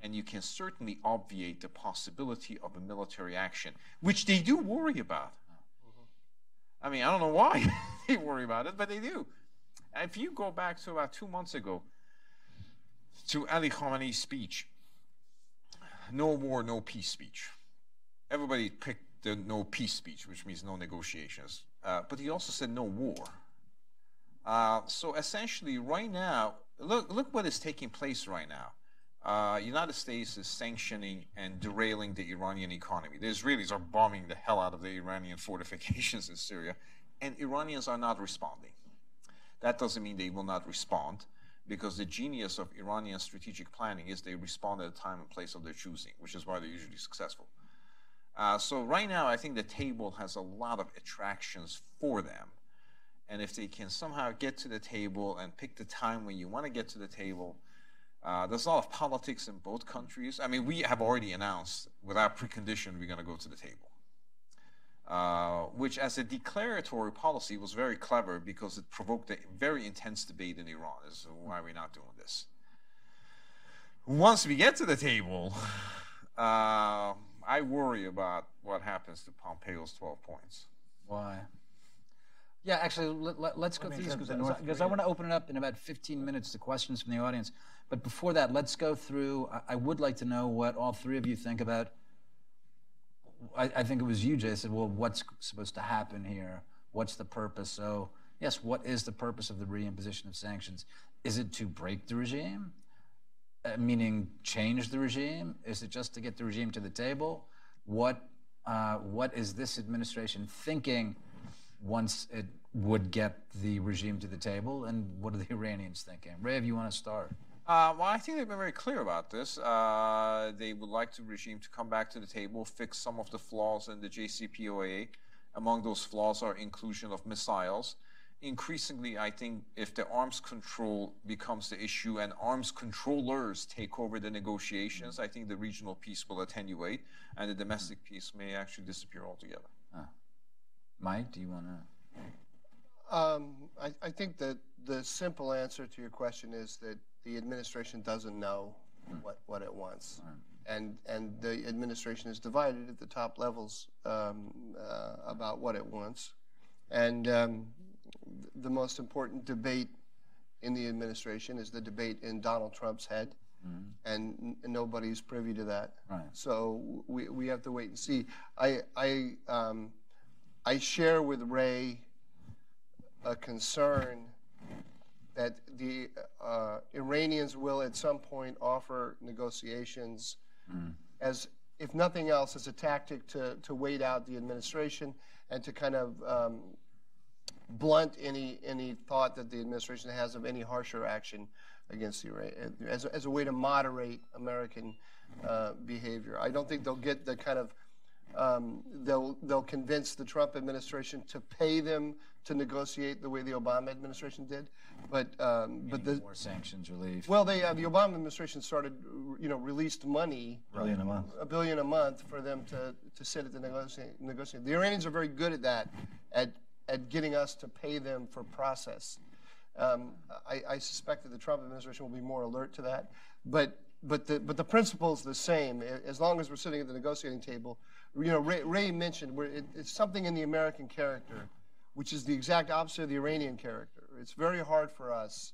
Speaker 5: And you can certainly obviate the possibility of a military action, which they do worry about. I mean, I don't know why they worry about it, but they do. If you go back to about 2 months ago, to Ali Khamenei's speech, no war, no peace speech. Everybody picked the no peace speech, which means no negotiations. But he also said no war. So essentially, right now, look what is taking place right now. United States is sanctioning and derailing the Iranian economy. The Israelis are bombing the hell out of the Iranian fortifications in Syria, and Iranians are not responding. That doesn't mean they will not respond, because the genius of Iranian strategic planning is they respond at a time and place of their choosing, which is why they're usually successful. So right now, I think the table has a lot of attractions for them. And if they can somehow get to the table and pick the time when you want to get to the table, there's a lot of politics in both countries. I mean, we have already announced, without precondition, we're going to go to the table. Which, as a declaratory policy, was very clever because it provoked a very intense debate in Iran as to why we're not doing this. Once we get to the table, I worry about what happens to Pompeo's 12 points.
Speaker 1: Why? Yeah, actually, let's go through these because I want to open it up in about 15 minutes to questions from the audience. But before that, let's go through. I would like to know what all three of you think about. I think it was you, Jay, said, well, what's supposed to happen here? What's the purpose? So, yes, what is the purpose of the reimposition of sanctions? Is it to break the regime? Meaning change the regime? Is it just to get the regime to the table? What is this administration thinking once it would get the regime to the table? And what are the Iranians thinking? Ray, if you want to start.
Speaker 5: Well, I think they've been very clear about this. They would like the regime to come back to the table, fix some of the flaws in the JCPOA. Among those flaws are inclusion of missiles. Increasingly, I think if the arms control becomes the issue and arms controllers take over the negotiations, I think the regional peace will attenuate and the domestic peace may actually disappear altogether.
Speaker 1: Mike, do you want to?
Speaker 3: I think that the simple answer to your question is that the administration doesn't know what it wants. And the administration is divided at the top levels about what it wants. And the most important debate in the administration is the debate in Donald Trump's head. And nobody's privy to that.
Speaker 1: Right.
Speaker 3: So we have to wait and see. I share with Ray a concern that the Iranians will at some point offer negotiations as, if nothing else, as a tactic to wait out the administration and to kind of blunt any thought that the administration has of any harsher action against Iran, as a way to moderate American behavior. I don't think they'll get the kind of they'll convince the Trump administration to pay them to negotiate the way the Obama administration did, but the
Speaker 1: more sanctions relief.
Speaker 3: well, the Obama administration started, released money, $1 billion a month for them to sit at the negotiation. The Iranians are very good at that, at getting us to pay them for process. I suspect that the Trump administration will be more alert to that, but the principle is the same. As long as we're sitting at the negotiating table, Ray mentioned it's something in the American character, which is the exact opposite of the Iranian character. It's very hard for us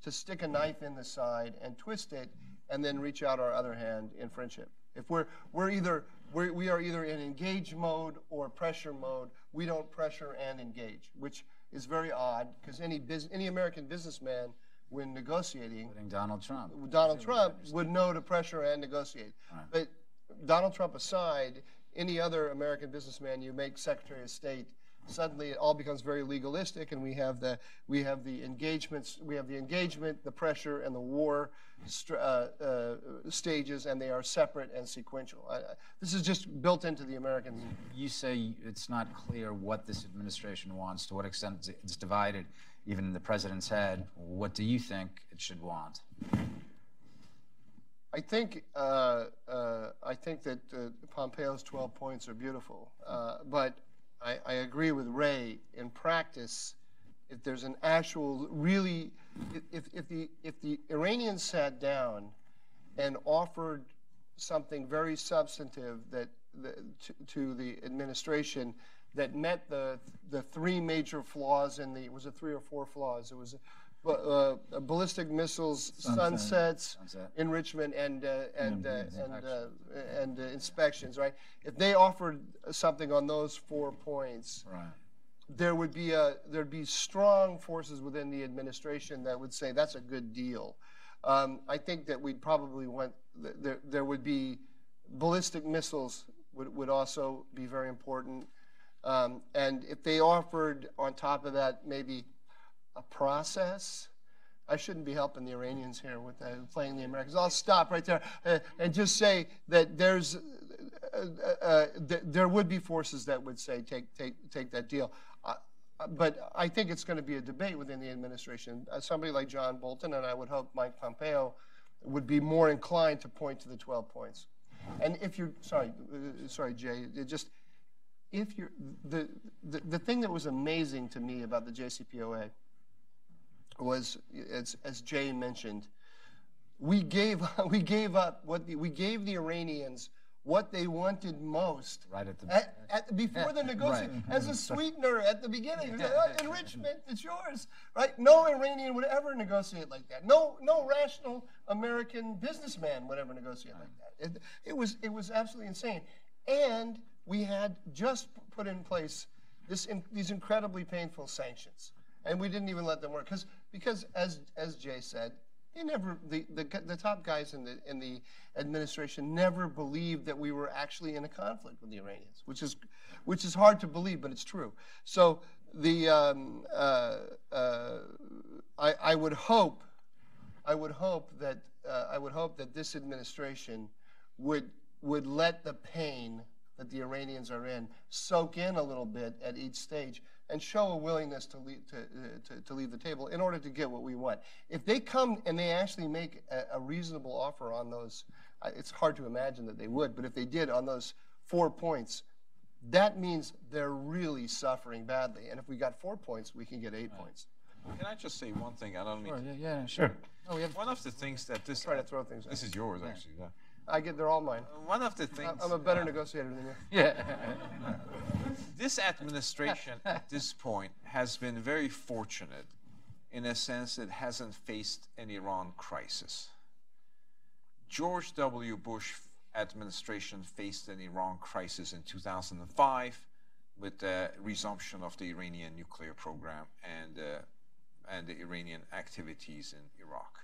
Speaker 3: to stick a knife in the side and twist it, and then reach out our other hand in friendship. If we are either in engage mode or pressure mode, we don't pressure and engage, which is very odd because any American businessman, when negotiating,
Speaker 1: Including Donald Trump.
Speaker 3: Would know to pressure and negotiate. Right. But Donald Trump aside, any other American businessman you make Secretary of State, suddenly it all becomes very legalistic, and we have the engagement, the pressure, and the war stages, and they are separate and sequential. This is just built into the American.
Speaker 1: You say it's not clear what this administration wants, to what extent it's divided, even in the president's head. What do you think it should want?
Speaker 3: I think that Pompeo's 12 points are beautiful, but I agree with Ray. In practice, if there's an actual if the Iranians sat down and offered something very substantive to the administration that met the three major flaws in was it 3 or 4 flaws? It was ballistic missiles, sunsets, enrichment, and inspections. Right? If they offered something on those 4 points, right, there'd be strong forces within the administration that would say that's a good deal. I think that we'd probably want there would be ballistic missiles would also be very important, and if they offered on top of that maybe a process. I shouldn't be helping the Iranians here with playing the Americans. I'll stop right there and just say that there would be forces that would say take that deal. But I think it's going to be a debate within the administration. Somebody like John Bolton, and I would hope Mike Pompeo, would be more inclined to point to the 12 points. And if you're sorry, Jay, the thing that was amazing to me about the JCPOA was, as Jay mentioned, we gave the Iranians what they wanted most
Speaker 1: right at
Speaker 3: before the negotiation,
Speaker 1: right,
Speaker 3: as a sweetener at the beginning. Enrichment, it's yours, right? No Iranian would ever negotiate like that. No rational American businessman would ever negotiate like that. It was absolutely insane, and we had just put in place these incredibly painful sanctions. And we didn't even let them work because as Jay said, the top guys in the administration never believed that we were actually in a conflict with the Iranians, which is hard to believe, but it's true. So I would hope that this administration would let the pain that the Iranians are in soak in a little bit at each stage, and show a willingness to leave the table in order to get what we want. If they come and they actually make a reasonable offer on those, it's hard to imagine that they would, but if they did on those 4 points, that means they're really suffering badly. And if we got 4 points, we can get 8 points.
Speaker 5: Can I just say one thing? I don't mean.
Speaker 1: Sure.
Speaker 5: Oh, one of the things that this.
Speaker 3: Try to throw things.
Speaker 5: This is yours, actually. Yeah.
Speaker 3: They're all mine.
Speaker 5: One of the things.
Speaker 3: I'm a better negotiator than you.
Speaker 1: Yeah.
Speaker 5: This administration at this point has been very fortunate in a sense it hasn't faced an Iran crisis. George W. Bush administration faced an Iran crisis in 2005 with the resumption of the Iranian nuclear program and the Iranian activities in Iraq.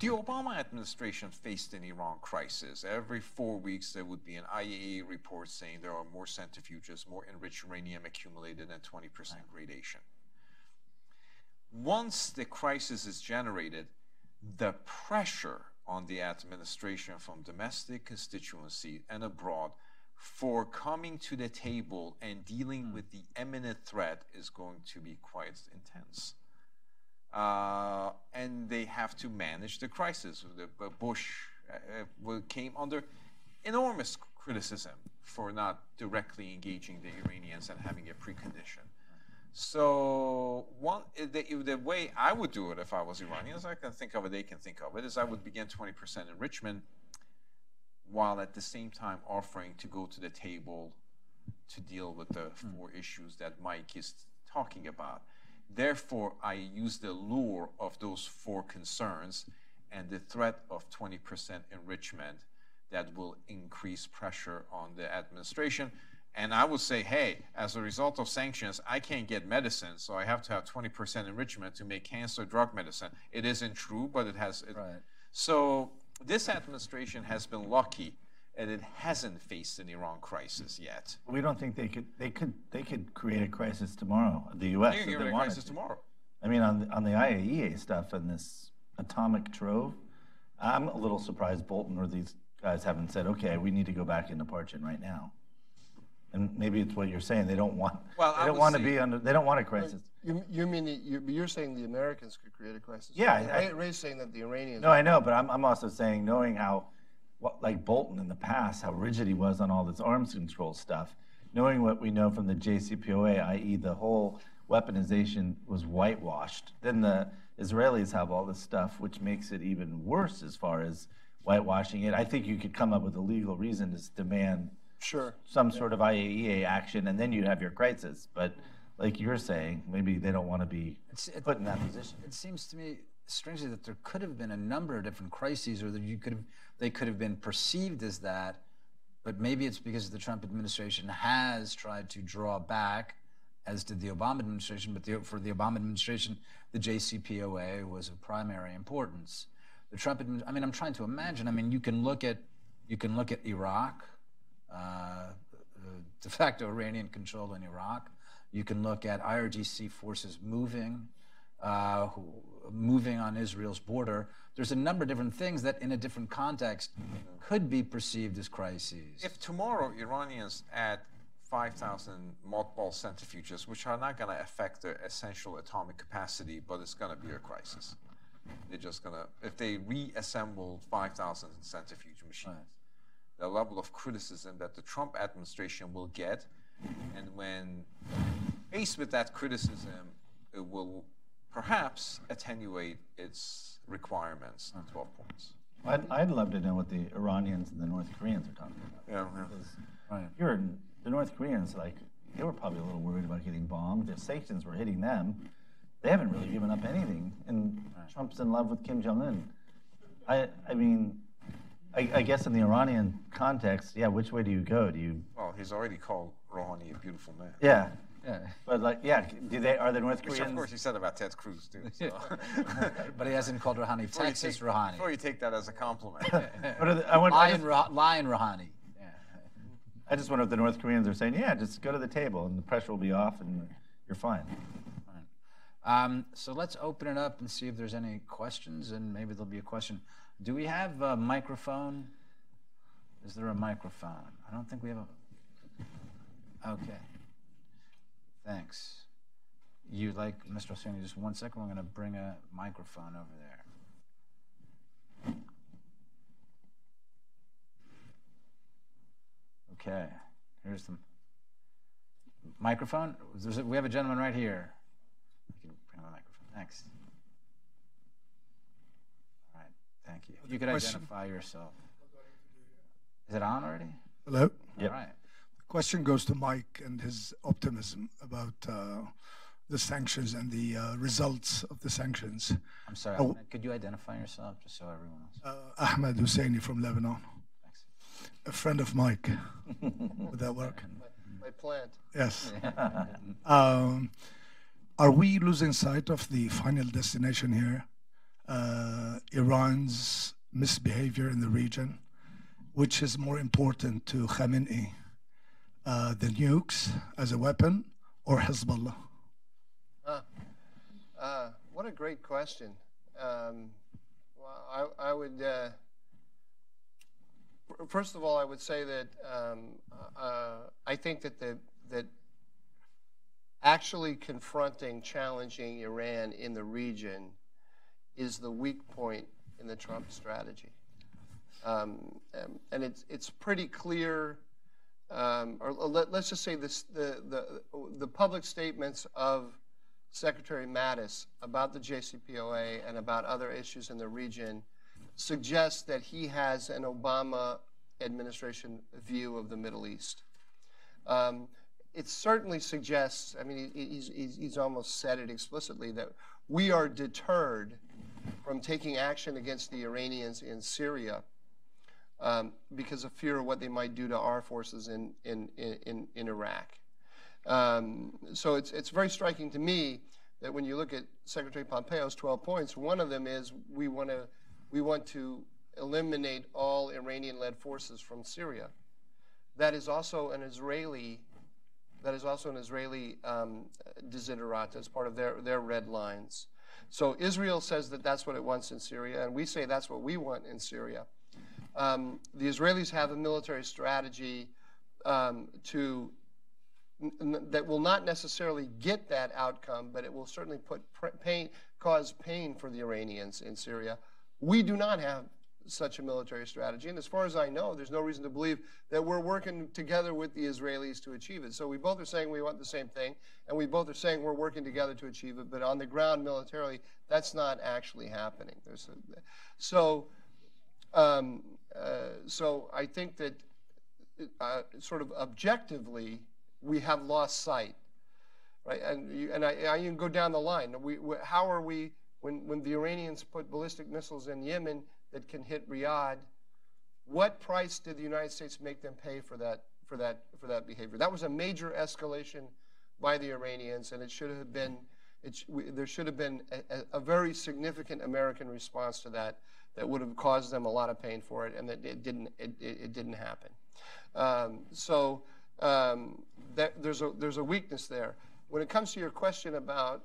Speaker 5: The Obama administration faced an Iran crisis. Every 4 weeks, there would be an IAEA report saying there are more centrifuges, more enriched uranium accumulated, and 20% gradation. Once the crisis is generated, the pressure on the administration from domestic constituency and abroad for coming to the table and dealing with the imminent threat is going to be quite intense. And they have to manage the crisis. Bush came under enormous criticism for not directly engaging the Iranians and having a precondition. So the way I would do it if I was Iranians, I can think of it, they can think of it, is I would begin 20% enrichment while at the same time offering to go to the table to deal with the 4 issues that Mike is talking about. Therefore, I use the lure of those 4 concerns and the threat of 20% enrichment that will increase pressure on the administration. And I would say, hey, as a result of sanctions, I can't get medicine, so I have to have 20% enrichment to make cancer drug medicine. It isn't true, but it has. Right. So this administration has been lucky, and it hasn't faced an Iran crisis yet.
Speaker 4: We don't think they could create a crisis tomorrow. The U.S.
Speaker 5: They can create a crisis tomorrow.
Speaker 4: I mean, on the IAEA stuff and this atomic trove, I'm a little surprised Bolton or these guys haven't said, okay, we need to go back into Parchin right now. And maybe it's what you're saying. They don't want. Well, they don't want to be under. They don't want a crisis.
Speaker 3: You mean you're saying the Americans could create a crisis?
Speaker 4: Yeah,
Speaker 3: Ray's saying that the Iranians.
Speaker 4: No, I know, but I'm also saying, knowing how, like Bolton in the past, how rigid he was on all this arms control stuff, knowing what we know from the JCPOA, i.e., the whole weaponization was whitewashed. Then the Israelis have all this stuff, which makes it even worse as far as whitewashing it. I think you could come up with a legal reason to demand.
Speaker 3: Sure.
Speaker 4: Some sort of IAEA action, and then you'd have your crisis. But like you're saying, maybe they don't want to be put in that position.
Speaker 1: It seems to me, strangely, that there could have been a number of different crises, or that they could have been perceived as that. But maybe it's because the Trump administration has tried to draw back, as did the Obama administration. But for the Obama administration, the JCPOA was of primary importance. The Trump administration. I mean, I'm trying to imagine. I mean, you can look at Iraq. De facto Iranian control in Iraq. You can look at IRGC forces moving on Israel's border. There's a number of different things that, in a different context, could be perceived as crises.
Speaker 5: If tomorrow Iranians add 5,000 mothball centrifuges, which are not going to affect their essential atomic capacity, but it's going to be a crisis. They're just going to, if they reassemble 5,000 centrifuge machines. Right. The level of criticism that the Trump administration will get, and when faced with that criticism, it will perhaps attenuate its requirements to 12 points.
Speaker 4: I'd love to know what the Iranians and the North Koreans are talking about.
Speaker 5: Yeah.
Speaker 4: Right. The North Koreans, like, they were probably a little worried about getting bombed. If sanctions were hitting them, they haven't really given up anything. And Trump's in love with Kim Jong-un. I mean, I guess in the Iranian context, yeah, which way do you go?
Speaker 5: Well, he's already called Rouhani a beautiful man.
Speaker 4: Yeah. But like, yeah, are the North Koreans?
Speaker 5: Which of course he said about Ted Cruz too. So.
Speaker 1: But he hasn't called Rouhani Texas Rouhani.
Speaker 5: Before you take that as a compliment.
Speaker 1: Lion Rouhani. Yeah.
Speaker 4: I just wonder if the North Koreans are saying, yeah, just go to the table and the pressure will be off and you're fine.
Speaker 1: So let's open it up and see if there's any questions, and maybe there'll be a question. Do we have a microphone? Is there a microphone? I don't think we have a... Okay. Thanks. You like, Mr. Hosseini, just 1 second. We're going to bring a microphone over there. Okay. Here's the microphone. We have a gentleman right here. You can bring him a microphone. Thanks. Thank you. You could identify yourself. Is it on already?
Speaker 6: Hello?
Speaker 1: Yep. All right.
Speaker 6: The question goes to Mike and his optimism about the sanctions and the results of the sanctions.
Speaker 1: I'm sorry, could you identify yourself just so everyone else?
Speaker 6: Ahmed Husseini from Lebanon.
Speaker 1: Thanks.
Speaker 6: A friend of Mike. Would that work?
Speaker 3: My plant.
Speaker 6: Yes. Are we losing sight of the final destination here? Iran's misbehavior in the region, which is more important to Khamenei, the nukes as a weapon or Hezbollah?
Speaker 3: What a great question. Well, I would, first of all, I would say that I think that actually confronting, challenging Iran in the region is the weak point in the Trump strategy. And it's pretty clear, let's just say this, the public statements of Secretary Mattis about the JCPOA and about other issues in the region suggests that he has an Obama administration view of the Middle East. It certainly suggests, I mean, he's almost said it explicitly, that we are deterred from taking action against the Iranians in Syria because of fear of what they might do to our forces in Iraq. So it's very striking to me that when you look at Secretary Pompeo's 12 points, one of them is we want to eliminate all Iranian-led forces from Syria. That is also an Israeli desiderata as part of their red lines. So Israel says that that's what it wants in Syria, and we say that's what we want in Syria. The Israelis have a military strategy that will not necessarily get that outcome, but it will certainly cause pain for the Iranians in Syria. We do not have such a military strategy, and as far as I know, there's no reason to believe that we're working together with the Israelis to achieve it. So we both are saying we want the same thing, and we both are saying we're working together to achieve it, but on the ground militarily, that's not actually happening. So I think that sort of objectively, we have lost sight, right? And I can go down the line. How are we, when the Iranians put ballistic missiles in Yemen that can hit Riyadh, what price did the United States make them pay for that behavior? That was a major escalation by the Iranians, and there should have been a very significant American response to that would have caused them a lot of pain for it, and that it didn't happen. There's a weakness there. When it comes to your question about,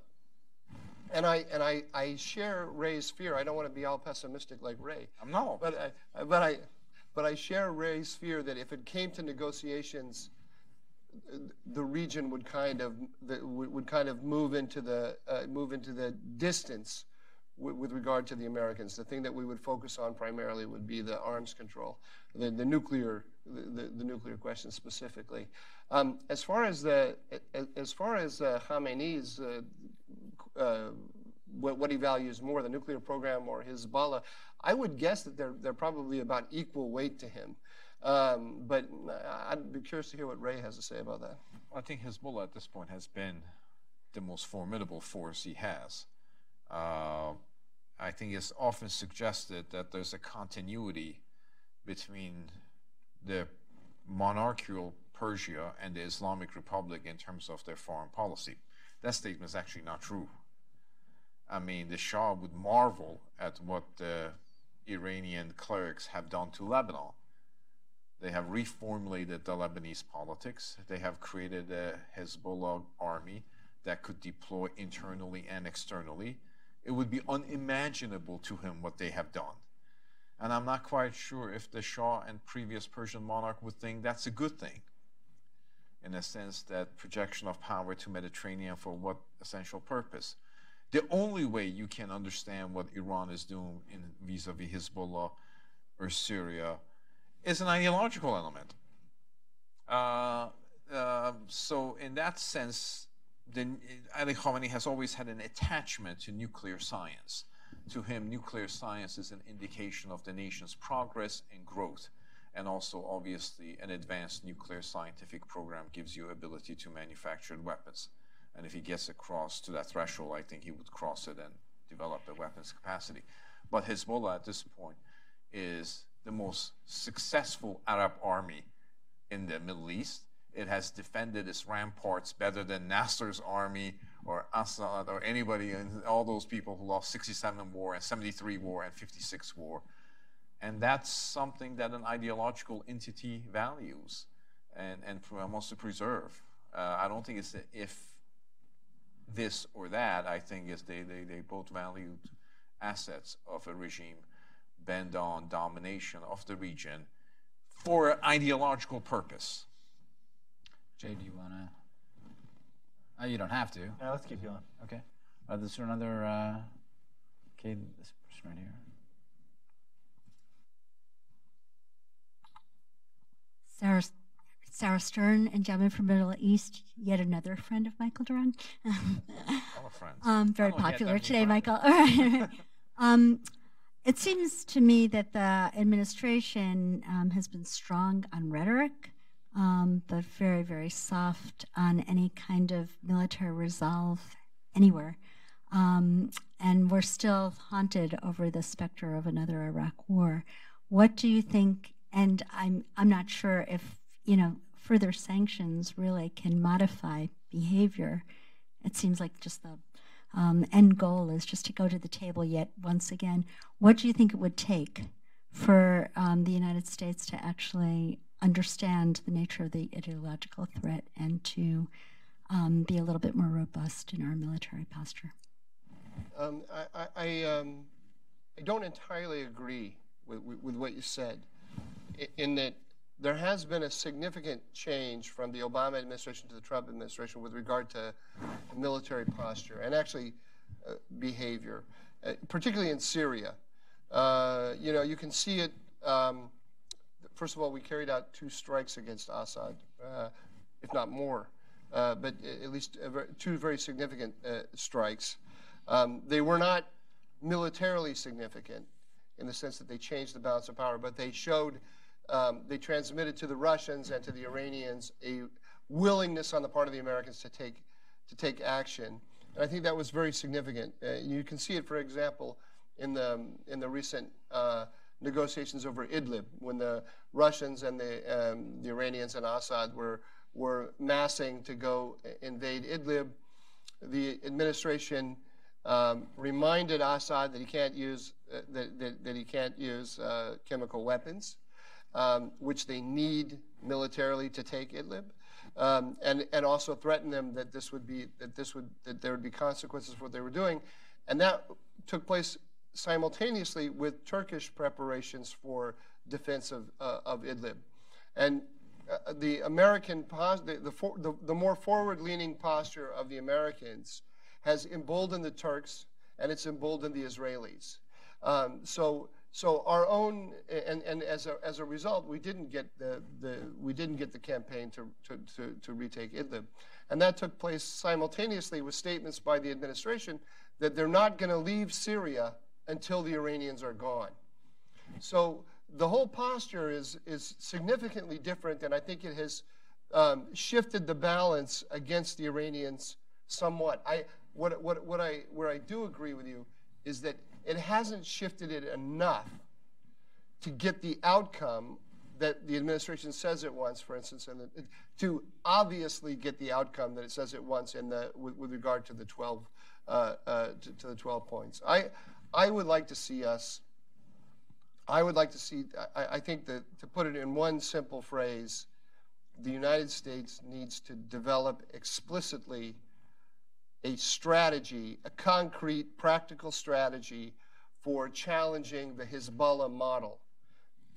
Speaker 3: and I share Ray's fear. I don't want to be all pessimistic like Ray.
Speaker 5: No.
Speaker 3: But I share Ray's fear that if it came to negotiations, the region would kind of move into the distance with regard to the Americans. The thing that we would focus on primarily would be the arms control, the nuclear question specifically. As far as Khamenei's what he values more, the nuclear program or Hezbollah, I would guess that they're probably about equal weight to him. But I'd be curious to hear what Ray has to say about that.
Speaker 5: I think Hezbollah at this point has been the most formidable force he has. I think it's often suggested that there's a continuity between the monarchical Persia and the Islamic Republic in terms of their foreign policy. That statement is actually not true. I mean, the Shah would marvel at what the Iranian clerics have done to Lebanon. They have reformulated the Lebanese politics. They have created a Hezbollah army that could deploy internally and externally. It would be unimaginable to him what they have done. And I'm not quite sure if the Shah and previous Persian monarch would think that's a good thing, in a sense that projection of power to Mediterranean for what essential purpose. The only way you can understand what Iran is doing in vis-a-vis Hezbollah or Syria is an ideological element. So in that sense, Ali Khamenei has always had an attachment to nuclear science. To him, nuclear science is an indication of the nation's progress and growth. And also, obviously, an advanced nuclear scientific program gives you ability to manufacture weapons. And if he gets across to that threshold, I think he would cross it and develop a weapons capacity. But Hezbollah at this point is the most successful Arab army in the Middle East. It has defended its ramparts better than Nasser's army or Assad or anybody, and all those people who lost 67 war and 73 war and 56 war. And that's something that an ideological entity values and wants to preserve. I don't think it's if this or that. I think it's they both valued assets of a regime bent on domination of the region for an ideological purpose.
Speaker 1: Jay, do you want to? You don't have to.
Speaker 4: Yeah, let's keep going.
Speaker 1: Okay. Is there another? Okay, this person right here.
Speaker 7: Sarah Stern, endowment for Middle East, yet another friend of Michael Doran.
Speaker 5: All friends.
Speaker 7: Very popular today, Michael. All right. It seems to me that the administration has been strong on rhetoric, but very, very soft on any kind of military resolve anywhere. And we're still haunted over the specter of another Iraq war. What do you think? And I'm not sure if further sanctions really can modify behavior. It seems like just the end goal is just to go to the table yet once again. What do you think it would take for the United States to actually understand the nature of the ideological threat and to be a little bit more robust in our military posture?
Speaker 3: I don't entirely agree with what you said, in that there has been a significant change from the Obama administration to the Trump administration with regard to military posture and actually behavior, particularly in Syria. You can see it. First of all, we carried out 2 strikes against Assad, if not more, but at least 2 very significant strikes. They were not militarily significant in the sense that they changed the balance of power, but they showed, they transmitted to the Russians and to the Iranians a willingness on the part of the Americans to take action. And I think that was very significant. You can see it, for example, in the recent negotiations over Idlib, when the Russians and the Iranians and Assad were massing to go invade Idlib. The administration reminded Assad that he can't use chemical weapons, which they need militarily to take Idlib, and also threatened them that there would be consequences for what they were doing, and that took place simultaneously with Turkish preparations for defense of Idlib, and the American the more forward-leaning posture of the Americans has emboldened the Turks, and it's emboldened the Israelis. So our own, and as a result, we didn't get the campaign to retake Idlib, and that took place simultaneously with statements by the administration that they're not going to leave Syria until the Iranians are gone. So the whole posture is significantly different, and I think it has shifted the balance against the Iranians somewhat. Where I do agree with you is that it hasn't shifted it enough to get the outcome that the administration says it wants, for instance, and to obviously get the outcome that it says it wants with regard to the 12 points. I would like to see us. I think that, to put it in one simple phrase, the United States needs to develop explicitly a strategy, a concrete, practical strategy for challenging the Hezbollah model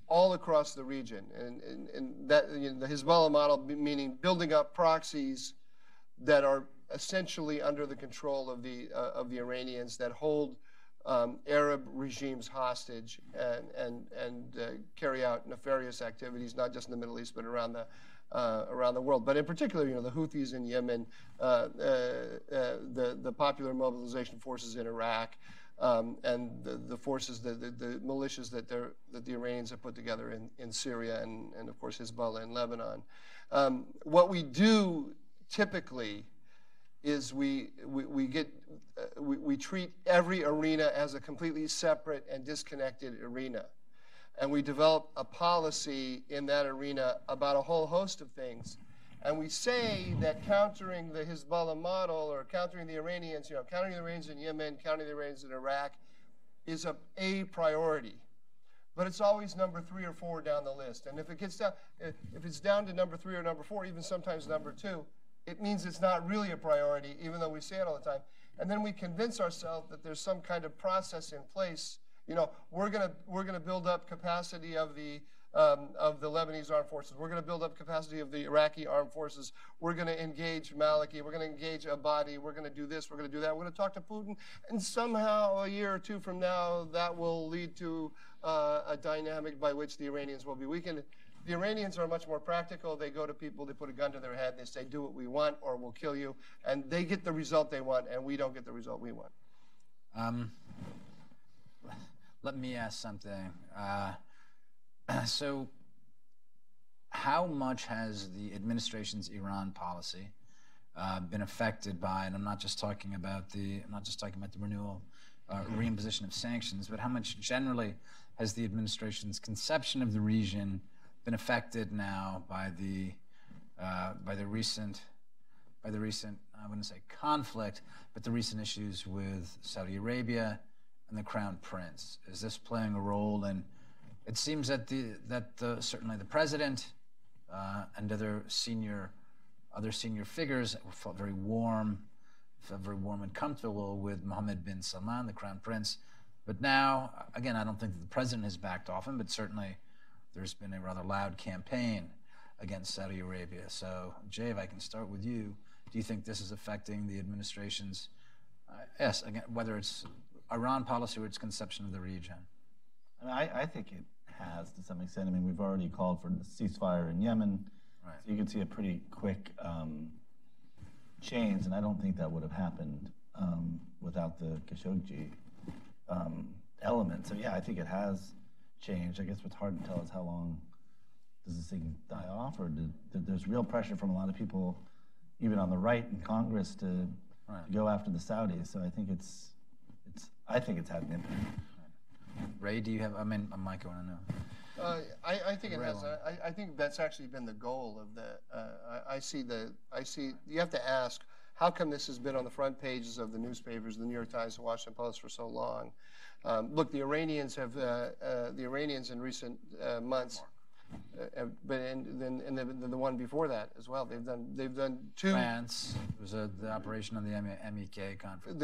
Speaker 3: all across the region. And that, the Hezbollah model meaning building up proxies that are essentially under the control of the Iranians, that hold Arab regimes hostage and carry out nefarious activities, not just in the Middle East, but around the world. But in particular, the Houthis in Yemen, the Popular Mobilization Forces in Iraq, and the forces, the militias that the Iranians have put together in Syria, and of course Hezbollah in Lebanon. What we do typically is we treat every arena as a completely separate and disconnected arena. And we develop a policy in that arena about a whole host of things. And we say that countering the Hezbollah model or countering the Iranians, countering the Iranians in Yemen, countering the Iranians in Iraq is a priority. But it's always number 3 or 4 down the list. And if it's down to number 3 or number 4, even sometimes number 2, it means it's not really a priority, even though we say it all the time. And then we convince ourselves that there's some kind of process in place. We're gonna build up capacity of the Lebanese armed forces. We're going to build up capacity of the Iraqi armed forces. We're going to engage Maliki. We're going to engage Abadi. We're going to do this. We're going to do that. We're going to talk to Putin. And somehow, a year or 2 from now, that will lead to a dynamic by which the Iranians will be weakened. The Iranians are much more practical. They go to people, they put a gun to their head, they say, do what we want or we'll kill you. And they get the result they want, and we don't get the result we want.
Speaker 1: Let me ask something. So how much has the administration's Iran policy been affected by, and I'm not just talking about the renewal, reimposition of sanctions, but how much generally has the administration's conception of the region been affected now by the recent, I wouldn't say conflict, but the recent issues with Saudi Arabia and the Crown Prince? Is this playing a role in? It seems that certainly the president and other senior figures felt very warm and comfortable with Mohammed bin Salman, the Crown Prince. But now, again, I don't think that the president has backed off him, but certainly there's been a rather loud campaign against Saudi Arabia. So, Jay, if I can start with you, do you think this is affecting the administration's, yes, again, whether it's Iran policy or its conception of the region?
Speaker 4: I think it has to some extent. I mean, we've already called for the ceasefire in Yemen. Right. So you can see a pretty quick change, and I don't think that would have happened without the Khashoggi element. So yeah, I think it has changed. I guess what's hard to tell is how long does this thing die off, or there's real pressure from a lot of people, even on the right in Congress, to go after the Saudis. So I think it's had an impact.
Speaker 1: Ray, do you have? I mean, Mike, I want to know.
Speaker 3: I think it has. I think that's actually been the goal of the. I see. You have to ask, how come this has been on the front pages of the newspapers, the New York Times, the Washington Post, for so long? Look, the Iranians in recent months, but the one before that as well. They've done 2.
Speaker 1: France was the operation on the MEK conference.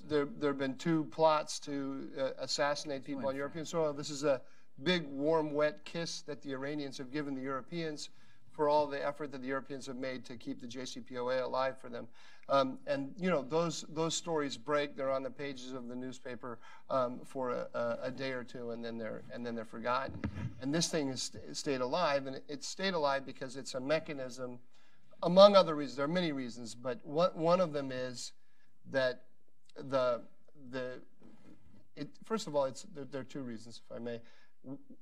Speaker 3: There have been 2 plots to assassinate people on European soil. This is a big, warm, wet kiss that the Iranians have given the Europeans for all the effort that the Europeans have made to keep the JCPOA alive for them. And those stories break. They're on the pages of the newspaper for a day or 2, and then they're forgotten. And this thing has stayed alive, and it stayed alive because it's a mechanism, among other reasons. There are many reasons, but one of them is that first of all, there are 2 reasons, if I may.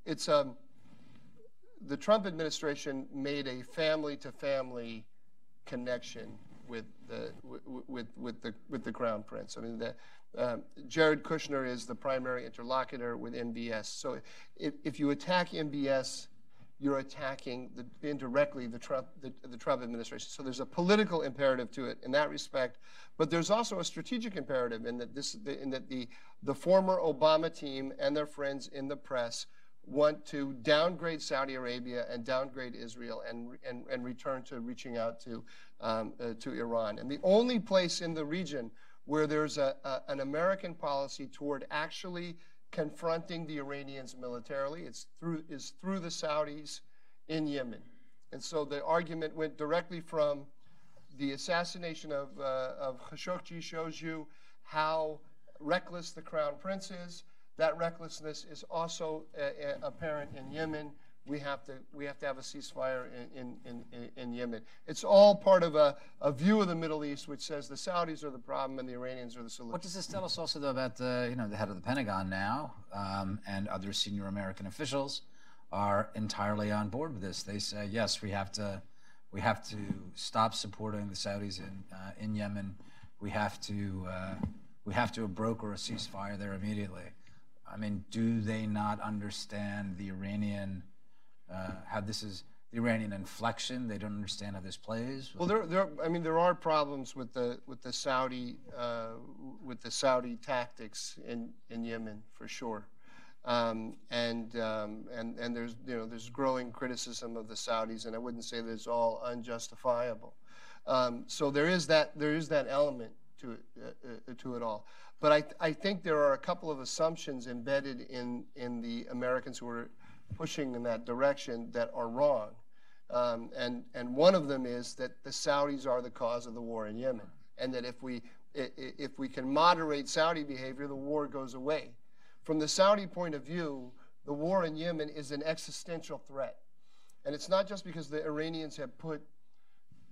Speaker 3: It's the Trump administration made a family-to-family connection with the Crown Prince. I mean, Jared Kushner is the primary interlocutor with MBS. So if you attack MBS, you're attacking indirectly the Trump administration. So there's a political imperative to it in that respect, but there's also a strategic imperative in that the former Obama team and their friends in the press want to downgrade Saudi Arabia and downgrade Israel and return to reaching out to Iran. And the only place in the region where there's an American policy toward actually confronting the Iranians militarily is through the Saudis in Yemen. And so the argument went directly from the assassination of Khashoggi shows you how reckless the Crown Prince is. That recklessness is also apparent in Yemen. We have to have a ceasefire in Yemen. It's all part of a view of the Middle East which says the Saudis are the problem and the Iranians are the solution.
Speaker 1: What does this tell us also, though, about the head of the Pentagon now and other senior American officials are entirely on board with this? They say, yes, we have to stop supporting the Saudis in Yemen. We have to broker a ceasefire there immediately. I mean, do they not understand the Iranian, how this is Iranian inflection? They don't understand how this plays?
Speaker 3: Well, there are problems with the Saudi tactics in Yemen for sure, and there's growing criticism of the Saudis, and I wouldn't say that it's all unjustifiable. So there is that element to it all. But I think there are a couple of assumptions embedded in the Americans who are pushing in that direction that are wrong. And one of them is that the Saudis are the cause of the war in Yemen, and that if we can moderate Saudi behavior, the war goes away. From the Saudi point of view, the war in Yemen is an existential threat, and it's not just because the Iranians have put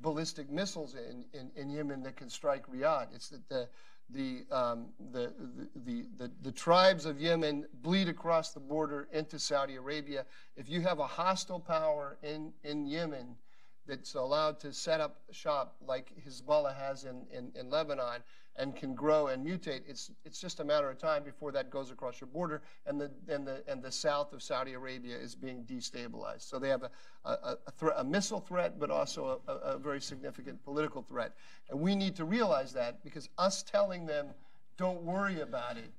Speaker 3: ballistic missiles in Yemen that can strike Riyadh. It's that the tribes of Yemen bleed across the border into Saudi Arabia. If you have a hostile power in Yemen that's allowed to set up shop like Hezbollah has in Lebanon and can grow and mutate, it's just a matter of time before that goes across your border, and the south of Saudi Arabia is being destabilized. So they have a missile threat, but also a very significant political threat. And we need to realize that, because us telling them, don't worry about it,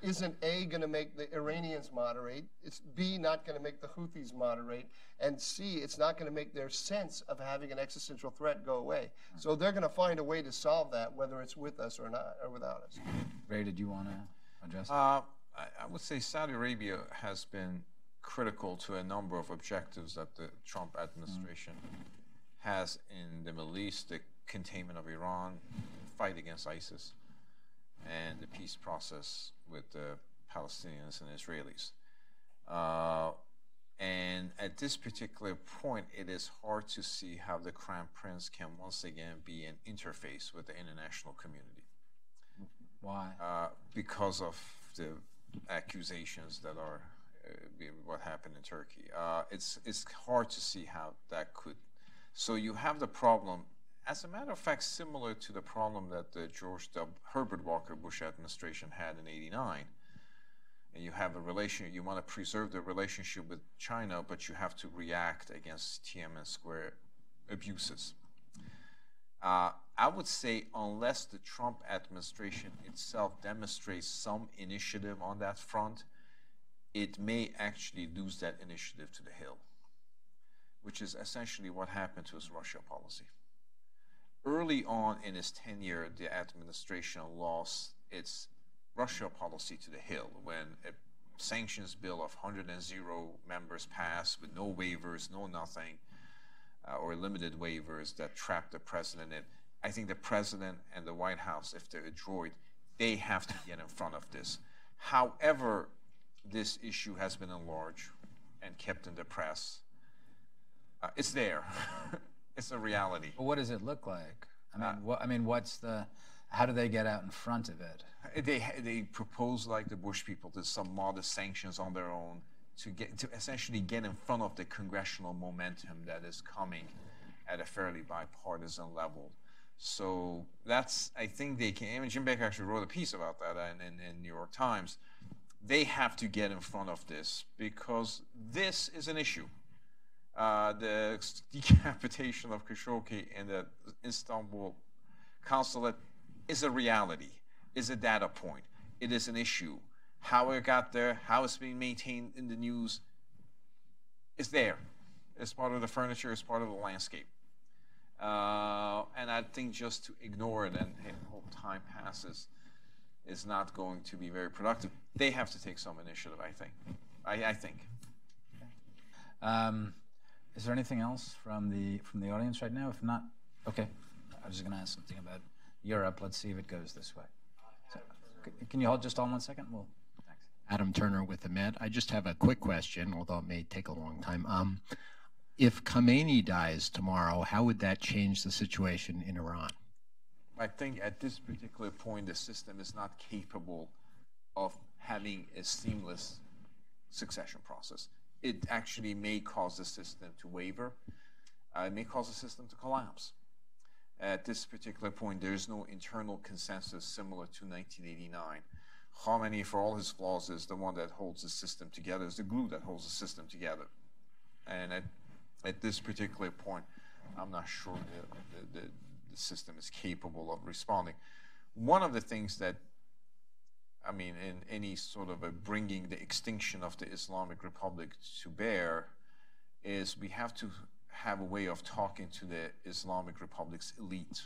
Speaker 3: isn't A, going to make the Iranians moderate, it's B, not going to make the Houthis moderate, and C, it's not going to make their sense of having an existential threat go away. So they're going to find a way to solve that, whether it's with us or not, or without us.
Speaker 1: Ray, did you want to address that?
Speaker 5: I would say Saudi Arabia has been critical to a number of objectives that the Trump administration has in the Middle East: the containment of Iran, fight against ISIS, and the peace process with the Palestinians and Israelis. And at this particular point, it is hard to see how the Crown Prince can once again be an interface with the international community.
Speaker 1: Why?
Speaker 5: Because of the accusations that are what happened in Turkey. It's hard to see how that could. So you have the problem, as a matter of fact, similar to the problem that the Herbert Walker Bush administration had in '89. And you have a relation, you want to preserve the relationship with China, but you have to react against Tiananmen Square abuses. I would say unless the Trump administration itself demonstrates some initiative on that front, it may actually lose that initiative to the Hill, which is essentially what happened to his Russia policy. Early on in his tenure, the administration lost its Russia policy to the Hill when a sanctions bill of 100 members passed with no waivers, no nothing, or limited waivers that trapped the president in. I think the president and the White House, if they're adroit, they have to get in front of this. However, this issue has been enlarged and kept in the press. It's there. It's a reality.
Speaker 1: But what does it look like? I mean, how do they get out in front of it?
Speaker 5: They propose, like the Bush people, to some modest sanctions on their own to essentially get in front of the congressional momentum that is coming at a fairly bipartisan level. So that's, I think they can. I mean, Jim Baker actually wrote a piece about that in New York Times. They have to get in front of this because this is an issue. The decapitation of Khashoggi in the Istanbul consulate is a reality, is a data point. It is an issue. How it got there, how it's being maintained in the news, is there. It's part of the furniture, it's part of the landscape. And I think just to ignore it and hope time passes is not going to be very productive. They have to take some initiative, I think. I think.
Speaker 1: Is there anything else from the audience right now? If not, okay. I was just going to ask something about Europe. Let's see if it goes this way. So, can you hold just on 1 second? Well, thanks.
Speaker 8: Adam Turner with the Met. I just have a quick question, although it may take a long time. If Khamenei dies tomorrow, how would that change the situation in Iran?
Speaker 5: I think at this particular point, the system is not capable of having a seamless succession process. It actually may cause the system to waver. It may cause the system to collapse. At this particular point, there is no internal consensus similar to 1989. Khamenei, for all his flaws, is the one that holds the system together, is the glue that holds the system together. And at this particular point, I'm not sure the system is capable of responding. One of the things that, I mean, in any sort of a bringing the extinction of the Islamic Republic to bear is we have to have a way of talking to the Islamic Republic's elite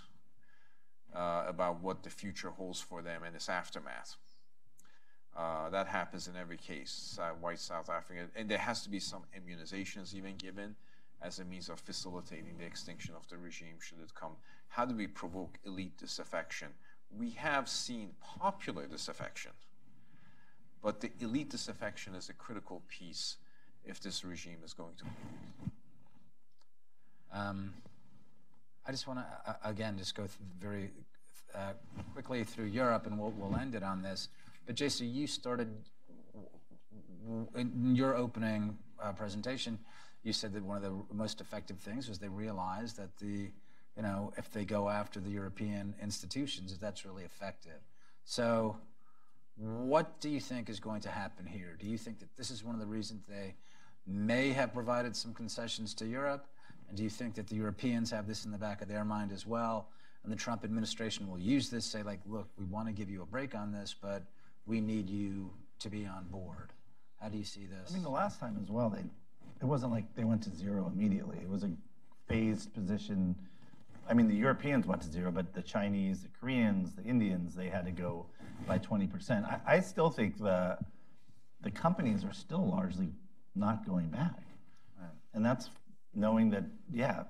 Speaker 5: about what the future holds for them and its aftermath. That happens in every case, white South Africa, and there has to be some immunizations even given as a means of facilitating the extinction of the regime should it come. How do we provoke elite disaffection? We have seen popular disaffection, but the elite disaffection is a critical piece if this regime is going to move.
Speaker 1: I just want to, again, just go very quickly through Europe, and we'll end it on this. But JC, you started, in your opening presentation, you said that one of the most effective things was they realized that if they go after the European institutions, that's really effective. So what do you think is going to happen here? Do you think that this is one of the reasons they may have provided some concessions to Europe? And do you think that the Europeans have this in the back of their mind as well? And the Trump administration will use this, say, like, look, we want to give you a break on this, but we need you to be on board. How do you see this?
Speaker 4: I mean, the last time as well, it wasn't like they went to zero immediately. It was a phased position. I mean, the Europeans went to zero, but the Chinese, the Koreans, the Indians, they had to go by 20%. I still think the companies are still largely not going back. Right. And that's knowing that, yeah,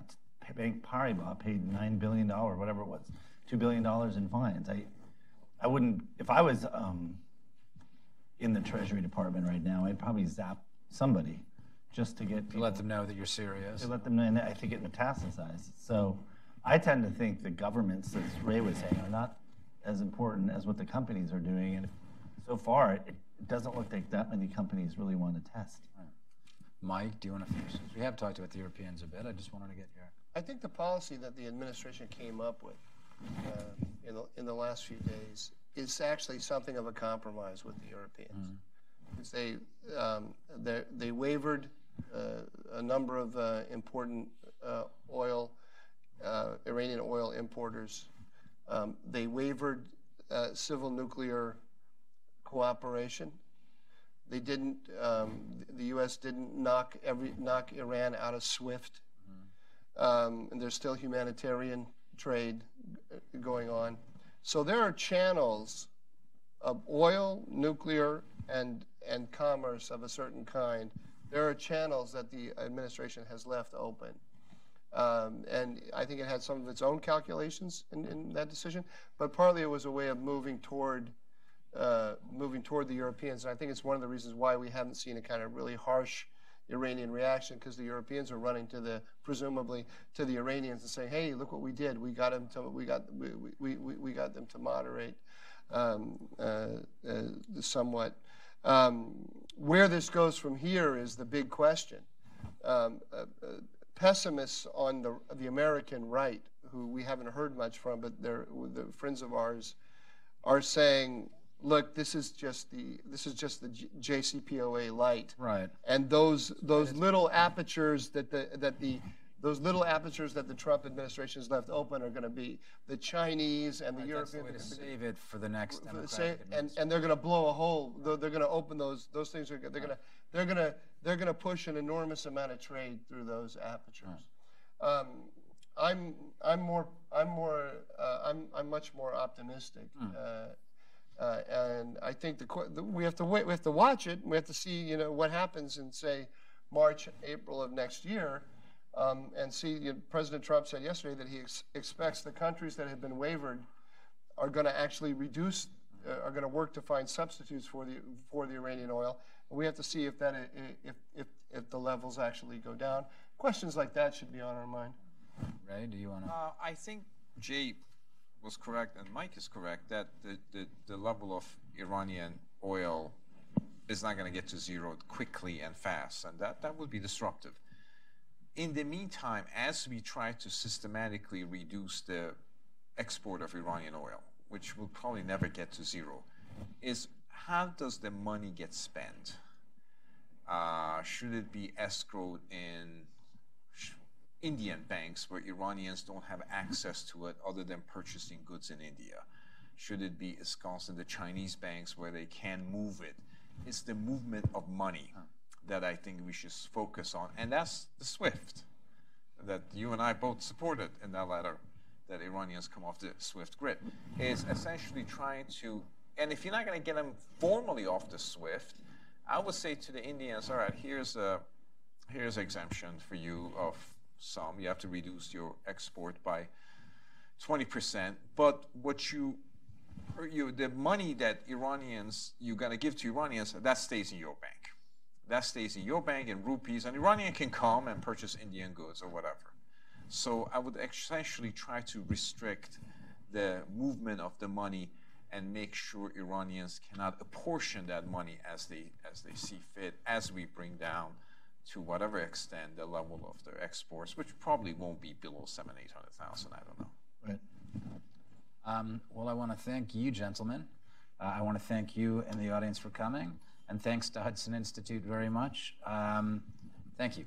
Speaker 4: Bank Paribas paid $9 billion, whatever it was, $2 billion in fines. I wouldn't, if I was in the Treasury Department right now, I'd probably zap somebody just to get people.
Speaker 1: To let them know that you're serious.
Speaker 4: To let them know, and I think it metastasizes. So I tend to think the governments, as Ray was saying, are not as important as what the companies are doing. And so far, it doesn't look like that many companies really want to test.
Speaker 1: Right. Mike, do you want to finish? We have talked about the Europeans a bit. I just wanted to get your...
Speaker 3: I think the policy that the administration came up with in the last few days is actually something of a compromise with the Europeans. Mm-hmm. They wavered a number of important Iranian oil importers. They wavered civil nuclear cooperation. They didn't. The U.S. didn't knock Iran out of SWIFT. And there's still humanitarian trade going on. So there are channels of oil, nuclear, and commerce of a certain kind. There are channels that the administration has left open. And I think it had some of its own calculations in that decision, but partly it was a way of moving toward the Europeans. And I think it's one of the reasons why we haven't seen a kind of really harsh Iranian reaction, because the Europeans are running presumably to the Iranians and saying, "Hey, look what we did. We got them to moderate somewhat." Where this goes from here is the big question. Pessimists on the American right, who we haven't heard much from, but they're the friends of ours, are saying, look, this is just the JCPOA light,
Speaker 1: right?
Speaker 3: And those little apertures that the Trump administration has left open are going to be the Chinese and the Europeans.
Speaker 1: That's the way to save it for the next Democratic administration.
Speaker 3: And they're going to blow a hole. They're going to open those things. They're going to push an enormous amount of trade through those apertures. Right. I'm much more optimistic. And I think we have to wait. We have to watch it. We have to see, what happens in, say, March, April of next year, and see. President Trump said yesterday that he expects the countries that have been wavered are going to actually reduce, are going to work to find substitutes for the Iranian oil. And we have to see if the levels actually go down. Questions like that should be on our mind.
Speaker 1: Ray, do you want to?
Speaker 5: I think Jay was correct, and Mike is correct, that the level of Iranian oil is not going to get to zero quickly and fast, and that would be disruptive. In the meantime, as we try to systematically reduce the export of Iranian oil, which will probably never get to zero, is how does the money get spent? Should it be escrowed in Indian banks where Iranians don't have access to it other than purchasing goods in India? Should it be ensconced in the Chinese banks where they can move it? It's the movement of money that I think we should focus on. And that's the SWIFT that you and I both supported in that letter, that Iranians come off the SWIFT grid, is essentially trying to, and if you're not going to get them formally off the SWIFT, I would say to the Indians, all right, here's exemption for you of some. You have to reduce your export by 20%, but the money that you're going to give to Iranians, that stays in your bank. That stays in your bank in rupees, and Iranian can come and purchase Indian goods or whatever. So I would essentially try to restrict the movement of the money and make sure Iranians cannot apportion that money as they see fit, as we bring down to whatever extent the level of their exports, which probably won't be below 700,000-800,000. I don't know.
Speaker 1: Right. Well, I want to thank you, gentlemen. I want to thank you and the audience for coming, and thanks to Hudson Institute very much. Thank you.